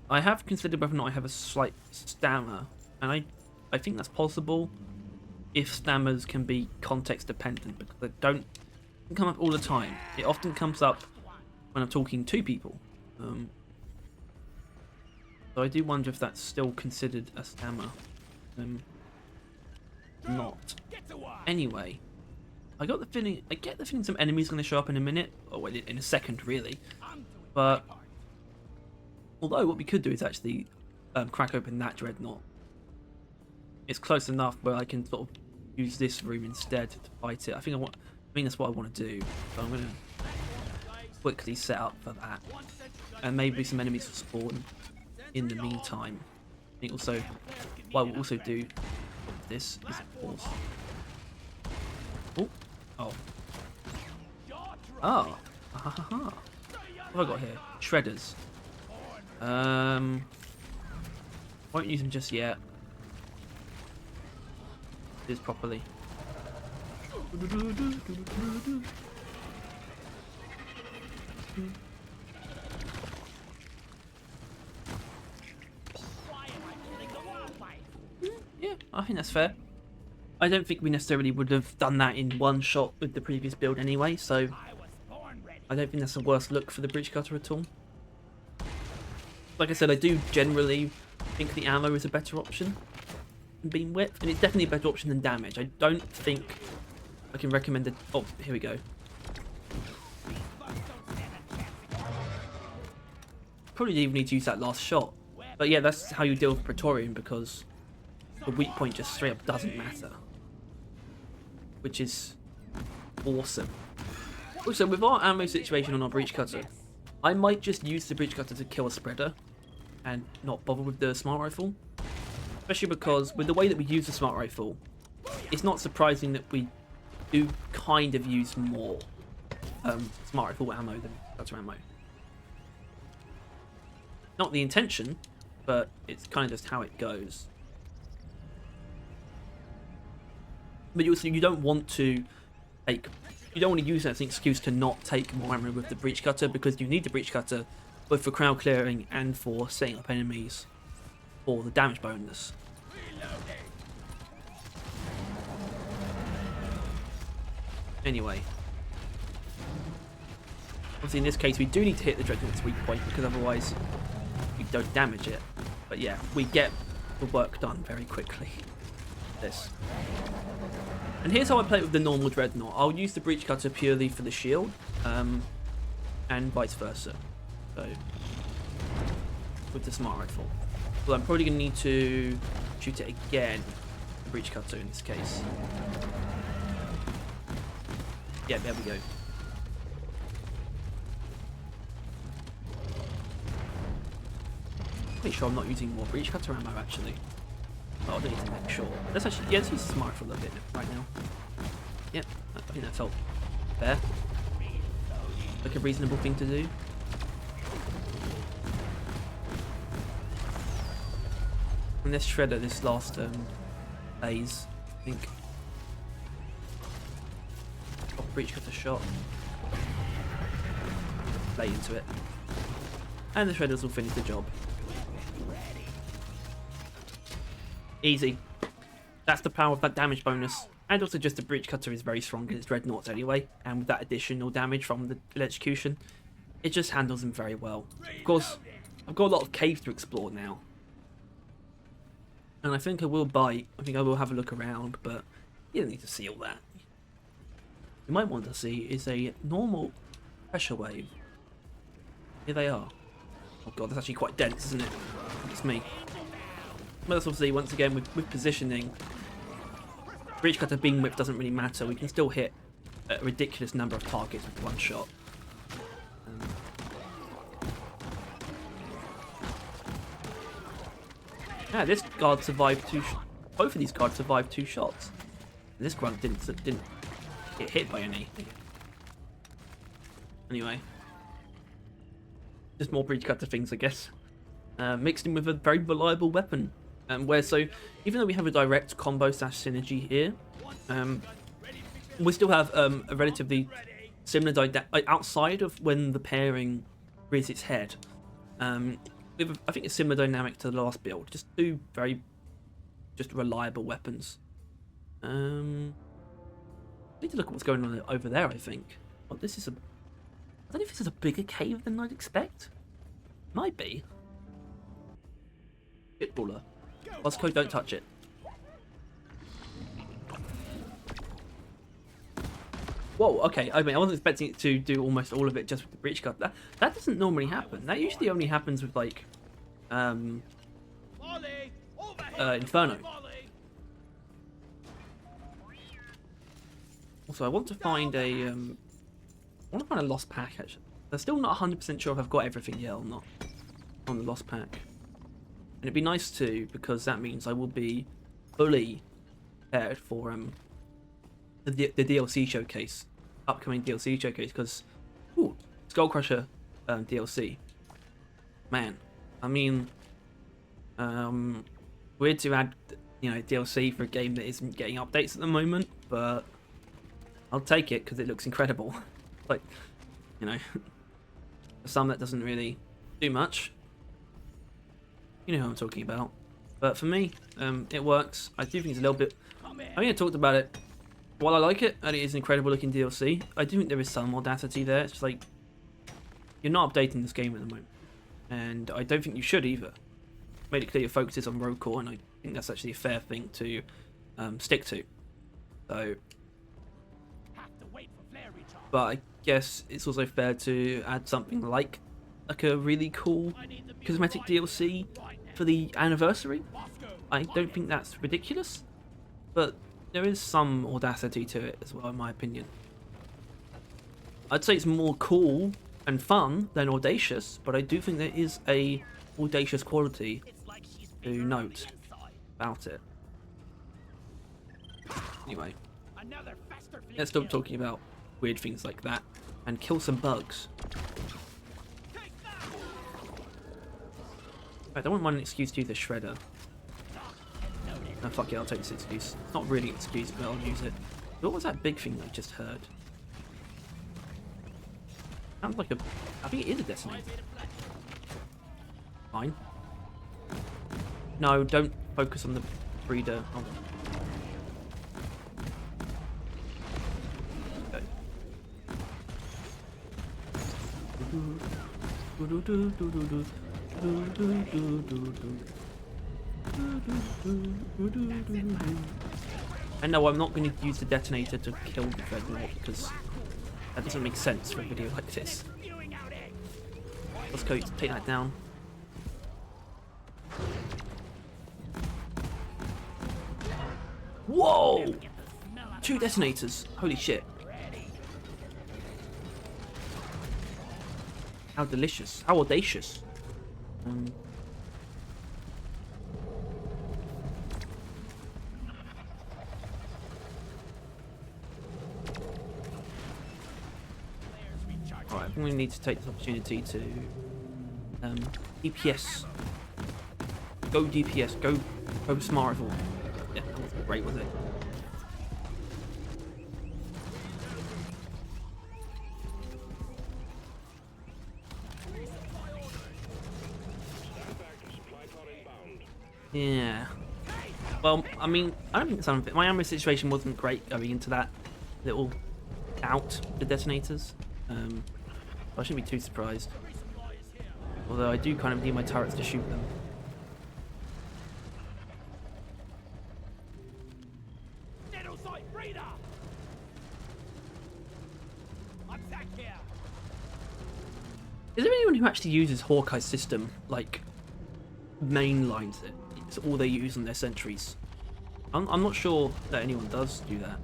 I have considered whether or not I have a slight stammer, and I think that's possible if stammers can be context dependent, because they don't come up all the time. It often comes up when I'm talking to people. So I do wonder if that's still considered a stammer. Not. Anyway, I get the feeling some enemies are going to show up in a minute, or well, in a second really. But although what we could do is actually crack open that Dreadnought. It's close enough where I can sort of use this room instead to fight it. I think that's what I want to do. So I'm going to quickly set up for that, and maybe some enemies will spawn in the meantime. I think also what we'll also do with this is of course. Oh. What have I got here? Shredders. Won't use them just yet. Do this properly. Yeah, I think that's fair. I don't think we necessarily would have done that in one shot with the previous build anyway, so I don't think that's the worst look for the Breach Cutter at all. Like I said, I do generally think the ammo is a better option than beam width, and it's definitely a better option than damage. I don't think I can recommend it. Oh, here we go. Probably didn't even need to use that last shot. But yeah, that's how you deal with Praetorian, because the weak point just straight up doesn't matter. Which is awesome. Also, with our ammo situation on our Breach Cutter, I might just use the Breach Cutter to kill a spreader and not bother with the Smart Rifle. Especially because with the way that we use the Smart Rifle, it's not surprising that we do kind of use more Smart Rifle ammo than Cutter ammo. Not the intention, but it's kind of just how it goes. But you don't want to use that as an excuse to not take more ammo with the Breach Cutter, because you need the Breach Cutter both for crowd clearing and for setting up enemies for the damage bonus. Anyway, obviously in this case we do need to hit the Dreadnought's weak point, because otherwise we don't damage it. But yeah, we get the work done very quickly. This. And here's how I play it with the normal Dreadnought. I'll use the Breach Cutter purely for the shield, and vice versa. So, with the Smart Rifle. Well, I'm probably going to need to shoot it again, the Breach Cutter in this case. Yeah, there we go. Pretty sure I'm not using more breach cutter ammo actually. Oh, I don't need to make sure. Let's actually, yeah, let's use smart for a little bit right now. Yep, I think that felt fair. Like a reasonable thing to do. And this shredder, this last phase, I think. Oh, breach cutter shot. Play into it. And the shredders will finish the job. Easy. That's the power of that damage bonus. And also just the breach cutter is very strong against dreadnoughts anyway. And with that additional damage from the electrocution, it just handles them very well. Of course, I've got a lot of cave to explore now. And I think I will bite. I think I will have a look around, but you don't need to see all that. You might want to see is a normal pressure wave. Here they are. Oh god, that's actually quite dense, isn't it? It's me. But that's obviously, once again, with positioning, breach cutter beam whip doesn't really matter. We can still hit a ridiculous number of targets with one shot. Yeah, this guard survived both of these guards survived 2 shots. This grunt didn't get hit by any. Anyway, just more breach cutter things, I guess. Mixed in with a very reliable weapon. Even though we have a direct combo / synergy here, we still have a relatively similar outside of when the pairing rears its head. We have, I think, a similar dynamic to the last build. Just 2 very reliable weapons. I need to look at what's going on over there. I think. Oh, this is a. I don't know if this is a bigger cave than I'd expect. Might be. Pitbuller. Boss code, don't touch it. Whoa, okay. I mean, I wasn't expecting it to do almost all of it just with the breach cutter. That doesn't normally happen. That usually only happens with, like, Inferno. Also, I want to find a, lost pack, actually. I'm still not 100% sure if I've got everything yet or not on the lost pack. And it'd be nice too, because that means I will be fully prepared for the DLC showcase, upcoming DLC showcase. Because Skullcrusher DLC, man. I mean, weird to add DLC for a game that isn't getting updates at the moment, but I'll take it because it looks incredible. Like, for some that doesn't really do much. You know who I'm talking about. But for me, it works. I do think it's a little bit... I think I talked about it. While I like it, and it is an incredible looking DLC, I do think there is some audacity there. It's just like, you're not updating this game at the moment. And I don't think you should either. Made it clear your focus is on Rogue Core, and I think that's actually a fair thing to stick to. So... But I guess it's also fair to add something like a really cool cosmetic DLC for the anniversary. I don't think that's ridiculous, but there is some audacity to it as well, in my opinion. I'd say it's more cool and fun than audacious, but I do think there is a audacious quality to note about it. Anyway, let's stop talking about weird things like that and kill some bugs. I don't want an excuse to use the shredder. No, fuck it, I'll take this excuse. It's not really an excuse, but I'll use it. What was that big thing I just heard? Sounds like I think it is a detonator. Fine. No, don't focus on the breeder. Oh. And no, I'm not going to use the detonator to kill the dreadnought because that doesn't make sense for a video like this. Let's go take that down. Whoa! 2 detonators. Holy shit. How delicious. How audacious. Alright, I think we need to take this opportunity to DPS. Go DPS. Go smart rifle. Yeah, that wasn't great, was it? Yeah. Well, I mean, I don't think it's unfair. My ammo situation wasn't great going into that little out the detonators. I shouldn't be too surprised. Although I do kind of need my turrets to shoot them. Is there anyone who actually uses Hawkeye's system, like, mainlines it? It's all they use on their sentries. I'm not sure that anyone does do that.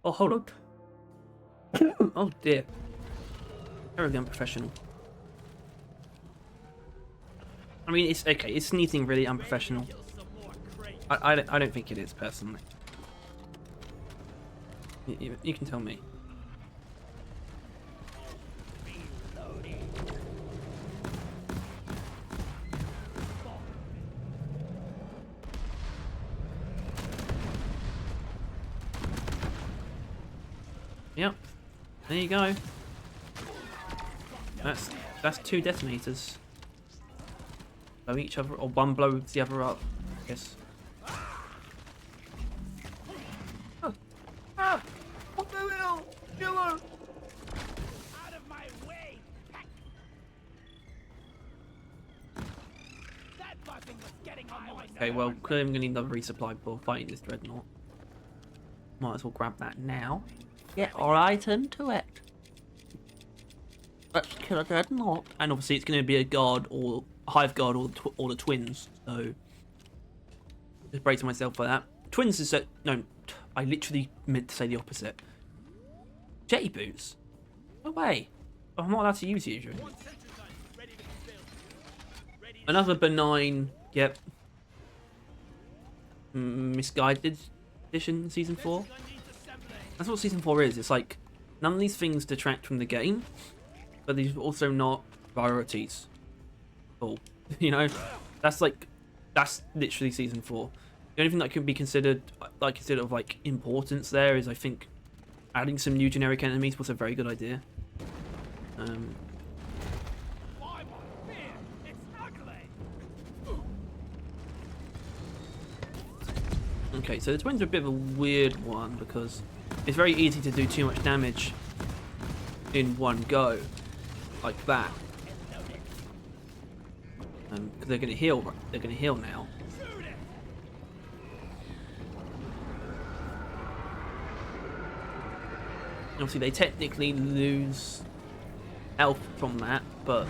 Oh, hold up. Oh dear. Very unprofessional. I mean, it's okay. It's sneezing really unprofessional. I don't think it is, personally. You can tell me. Yep. There you go. That's 2 detonators. Blow each other, or one blows the other up, I guess. What the hell? Killer! Out of my way! That buzzing was getting on my Okay, well, clearly I'm gonna need another resupply before fighting this dreadnought. Might as well grab that now. Get right into it. Let's kill a dreadnought. And obviously it's going to be a guard or a hive guard or the twins. So just bracing myself for that. Twins is no, I literally meant to say the opposite. Jetty boots. No way. I'm not allowed to use you. Another benign, yep, misguided edition in season 4. That's what season 4 is. It's like none of these things detract from the game, but these are also not priorities. Cool. You know, that's literally season 4. The only thing that can be considered of like importance there is, I think, adding some new generic enemies was a very good idea. Okay, so the twins are a bit of a weird one because it's very easy to do too much damage in one go, like that. Because they're gonna heal. They're gonna heal now. Obviously, they technically lose health from that, but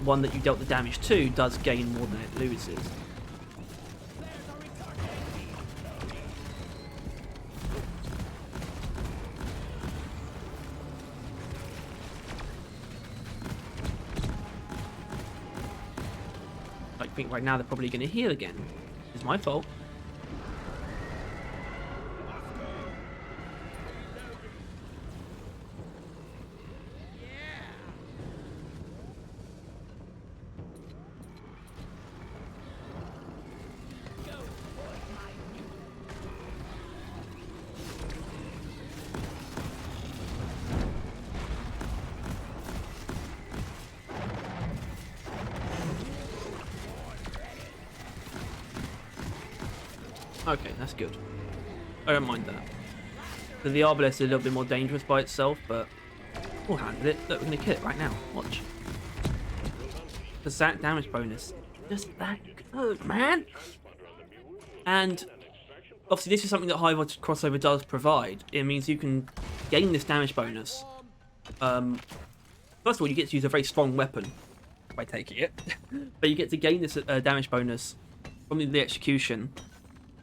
one that you dealt the damage to does gain more than it loses. I think right now they're probably going to heal again. It's my fault. Okay, that's good. I don't mind that. So the Arbalest is a little bit more dangerous by itself, but we'll handle it. Look, we're going to kill it right now. Watch. The sack damage bonus. Just that good, man. And obviously this is something that Hive crossover does provide. It means you can gain this damage bonus. First of all, you get to use a very strong weapon by taking it. But you get to gain this damage bonus from the execution.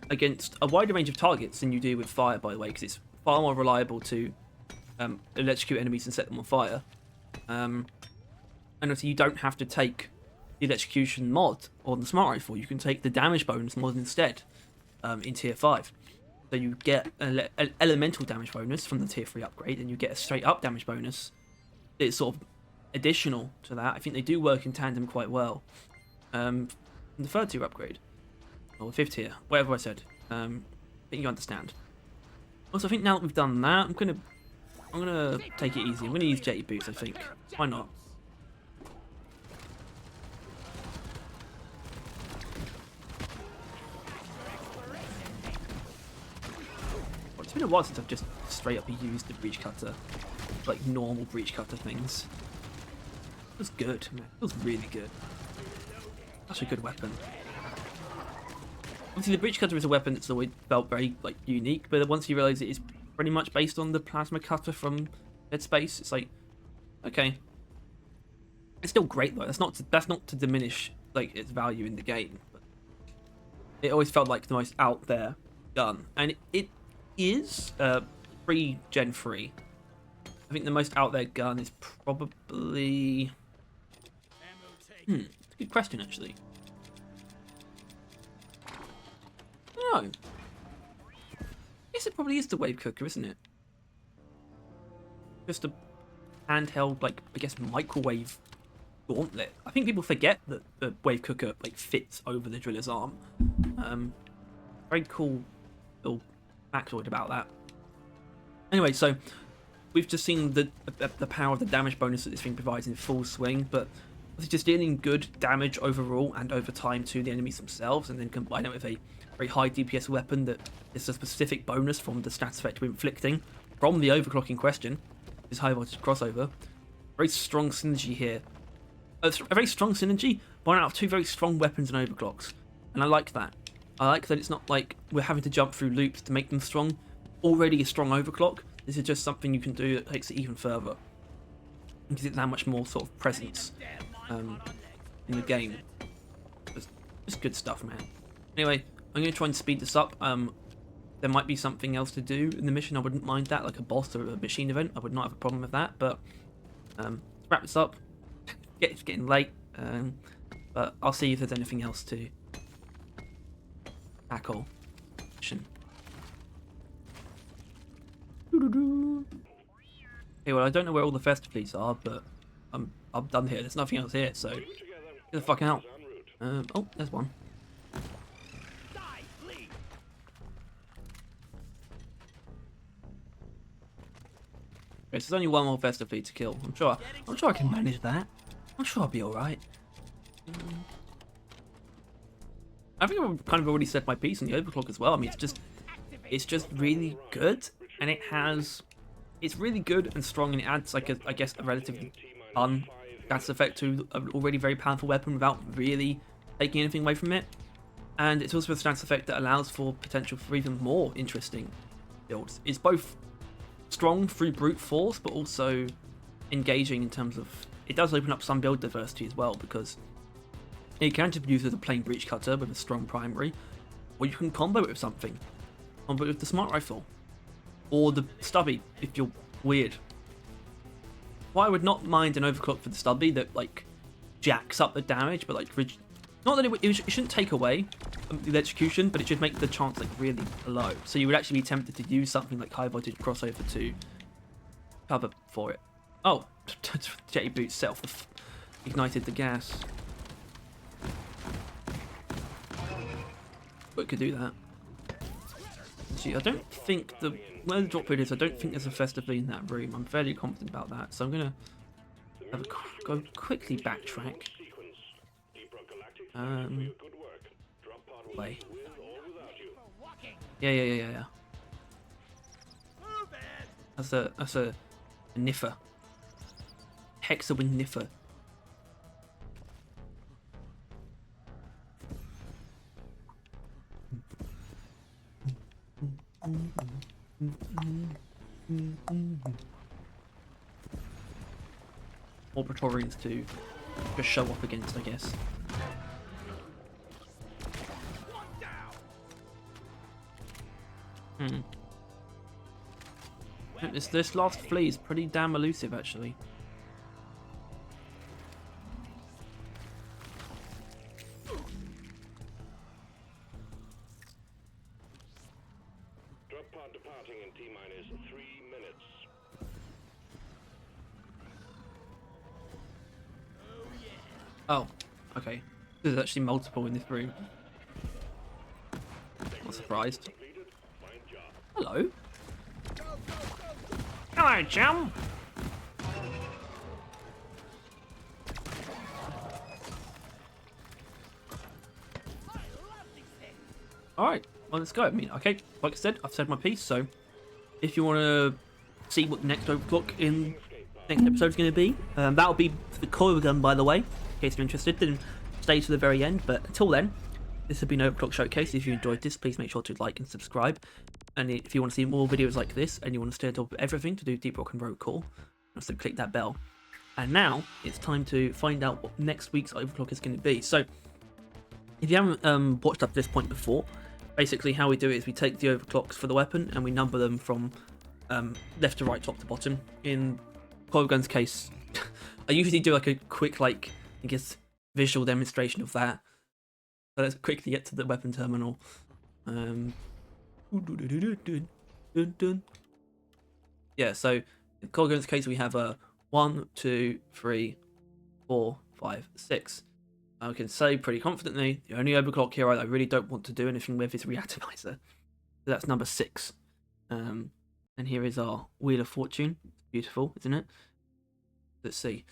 against a wider range of targets than you do with fire, by the way, because it's far more reliable to electrocute enemies and set them on fire. And obviously you don't have to take the electrocution mod on the smart rifle. You can take the damage bonus mod instead in tier 5. So you get an elemental damage bonus from the tier 3 upgrade, and you get a straight up damage bonus. It's sort of additional to that. I think they do work in tandem quite well. The 3rd tier upgrade, or the 5th tier, whatever I said. I think you understand. Also, I think now that we've done that, I'm gonna take it easy. I'm gonna use jetty boots. I think. Why not? Well, it's been a while since I've just straight up used the breach cutter, like normal breach cutter things. It was good, man. It was really good. That's a good weapon. Obviously, the breach cutter is a weapon that's always felt very like unique, but once you realise it is pretty much based on the plasma cutter from Dead Space, it's like, okay, it's still great though. That's not to diminish like its value in the game, but it always felt like the most out there gun, and it is pre-Gen 3. I think the most out there gun is probably. It's a good question actually. No. I guess it probably is the wave cooker, isn't it? Just a handheld, like, I guess, microwave gauntlet. I think people forget that the wave cooker like fits over the driller's arm. Very cool little factoid about that. Anyway, so we've just seen the power of the damage bonus that this thing provides in full swing, but it's just dealing good damage overall and over time to the enemies themselves, and then combine it with a very high DPS weapon that is a specific bonus from the stats effect we're inflicting from the overclock in question, this high voltage crossover. Very strong synergy here. A very strong synergy, born out of two very strong weapons and overclocks, and I like that. I like that it's not like we're having to jump through loops to make them strong. Already a strong overclock. This is just something you can do that takes it even further. And gives it that much more sort of presence in the game. Just good stuff, man. Anyway, I'm going to try and speed this up. There might be something else to do in the mission. I wouldn't mind that, like a boss or a machine event. I would not have a problem with that. But let's wrap this up. It's getting late. But I'll see if there's anything else to tackle. Mission. Okay, well, I don't know where all the festive fleets are, but I'm done here. There's nothing else here, so get the fuck out. Oh, there's one. Okay, so there's only one more festive fleet to kill. I'm sure I can manage that. I'm sure I'll be alright. I think I've kind of already said my piece on the overclock as well. I mean, it's just really good, and it's really good and strong, and it adds like I guess a relatively fun stats effect to an already very powerful weapon without really taking anything away from it. And it's also a stats effect that allows for potential for even more interesting builds. It's both strong through brute force, but also engaging in terms of it does open up some build diversity as well, because it can just be used as a plain breach cutter with a strong primary, or you can combo it with something. Combo it with the smart rifle, or the stubby if you're weird. Well, I would not mind an overclock for the stubby that like jacks up the damage, but like not that it shouldn't take away the electrocution, but it should make the chance like really low. So you would actually be tempted to use something like high voltage crossover to cover for it. Oh, jetty boots set off ignited the gas. But it could do that. See, I don't think where the drop pod is, I don't think there's a festive in that room. I'm fairly confident about that, so I'm gonna go quickly backtrack. Play. Yeah. That's a niffer. Hexawing niffer. More Praetorians to just show up against, I guess. This last flea is pretty damn elusive, actually. Drop pod departing in T-minus 3 minutes. Oh, okay. There's actually multiple in this room. Not surprised. Completed. Fine job. Hello. Hello, chum. Alright, well, let's go. I mean, okay, like I said, I've said my piece, so if you want to see what the next overclock in the next episode is going to be, that'll be the coil gun, by the way, in case you're interested, then stay to the very end. But until then, this has been Overclock Showcase. If you enjoyed this, please make sure to like and subscribe. And if you want to see more videos like this, and you want to stay on top of everything to do Deep Rock and Road Core, so click that bell. And now, it's time to find out what next week's Overclock is going to be. So, if you haven't watched up to this point before, basically how we do it is we take the overclocks for the weapon and we number them from left to right, top to bottom. In Coil Gun's case, I usually do like a quick, like, I guess, visual demonstration of that. So let's quickly get to the weapon terminal. Yeah, so in Coil Gun's case we have a 1, 2, 3, 4, 5, 6. I can say pretty confidently the only overclock here I really don't want to do anything with is Reatomizer. So that's number 6. And here is our Wheel of Fortune. Beautiful, isn't it? Let's see.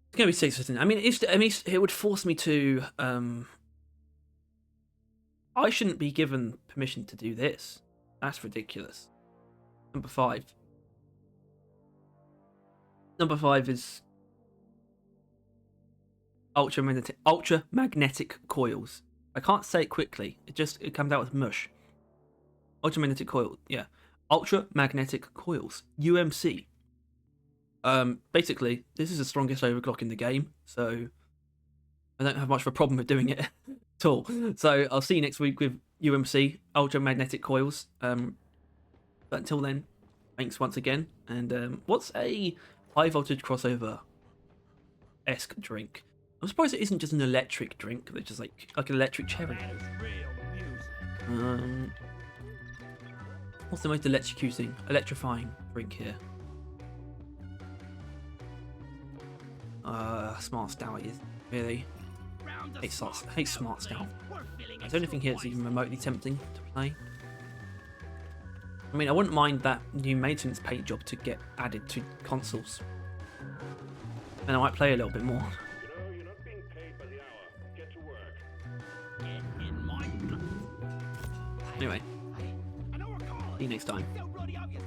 It's gonna be 6, isn't it? I mean, it would force me to. I shouldn't be given permission to do this. That's ridiculous. Number 5. Number 5 is ultramagnetic coils. I can't say it quickly. It comes out with mush. Ultramagnetic coil, yeah. Ultramagnetic coils, UMC. Basically, this is the strongest overclock in the game, so I don't have much of a problem with doing it at all. So I'll see you next week with UMC, ultramagnetic coils. But until then, thanks once again. And what's a high voltage crossover-esque drink? I'm surprised it isn't just an electric drink, which is like an electric cherry. What's the most electrifying drink here? Smart Stout is really. Hate Smart Stout. Is there anything here that's even remotely tempting to play? I mean, I wouldn't mind that new maintenance paint job to get added to consoles. And I might play a little bit more. You're not being paid by the hour. Get to work. In my... Anyway, I know we're calling. see you next time. So bloody obvious.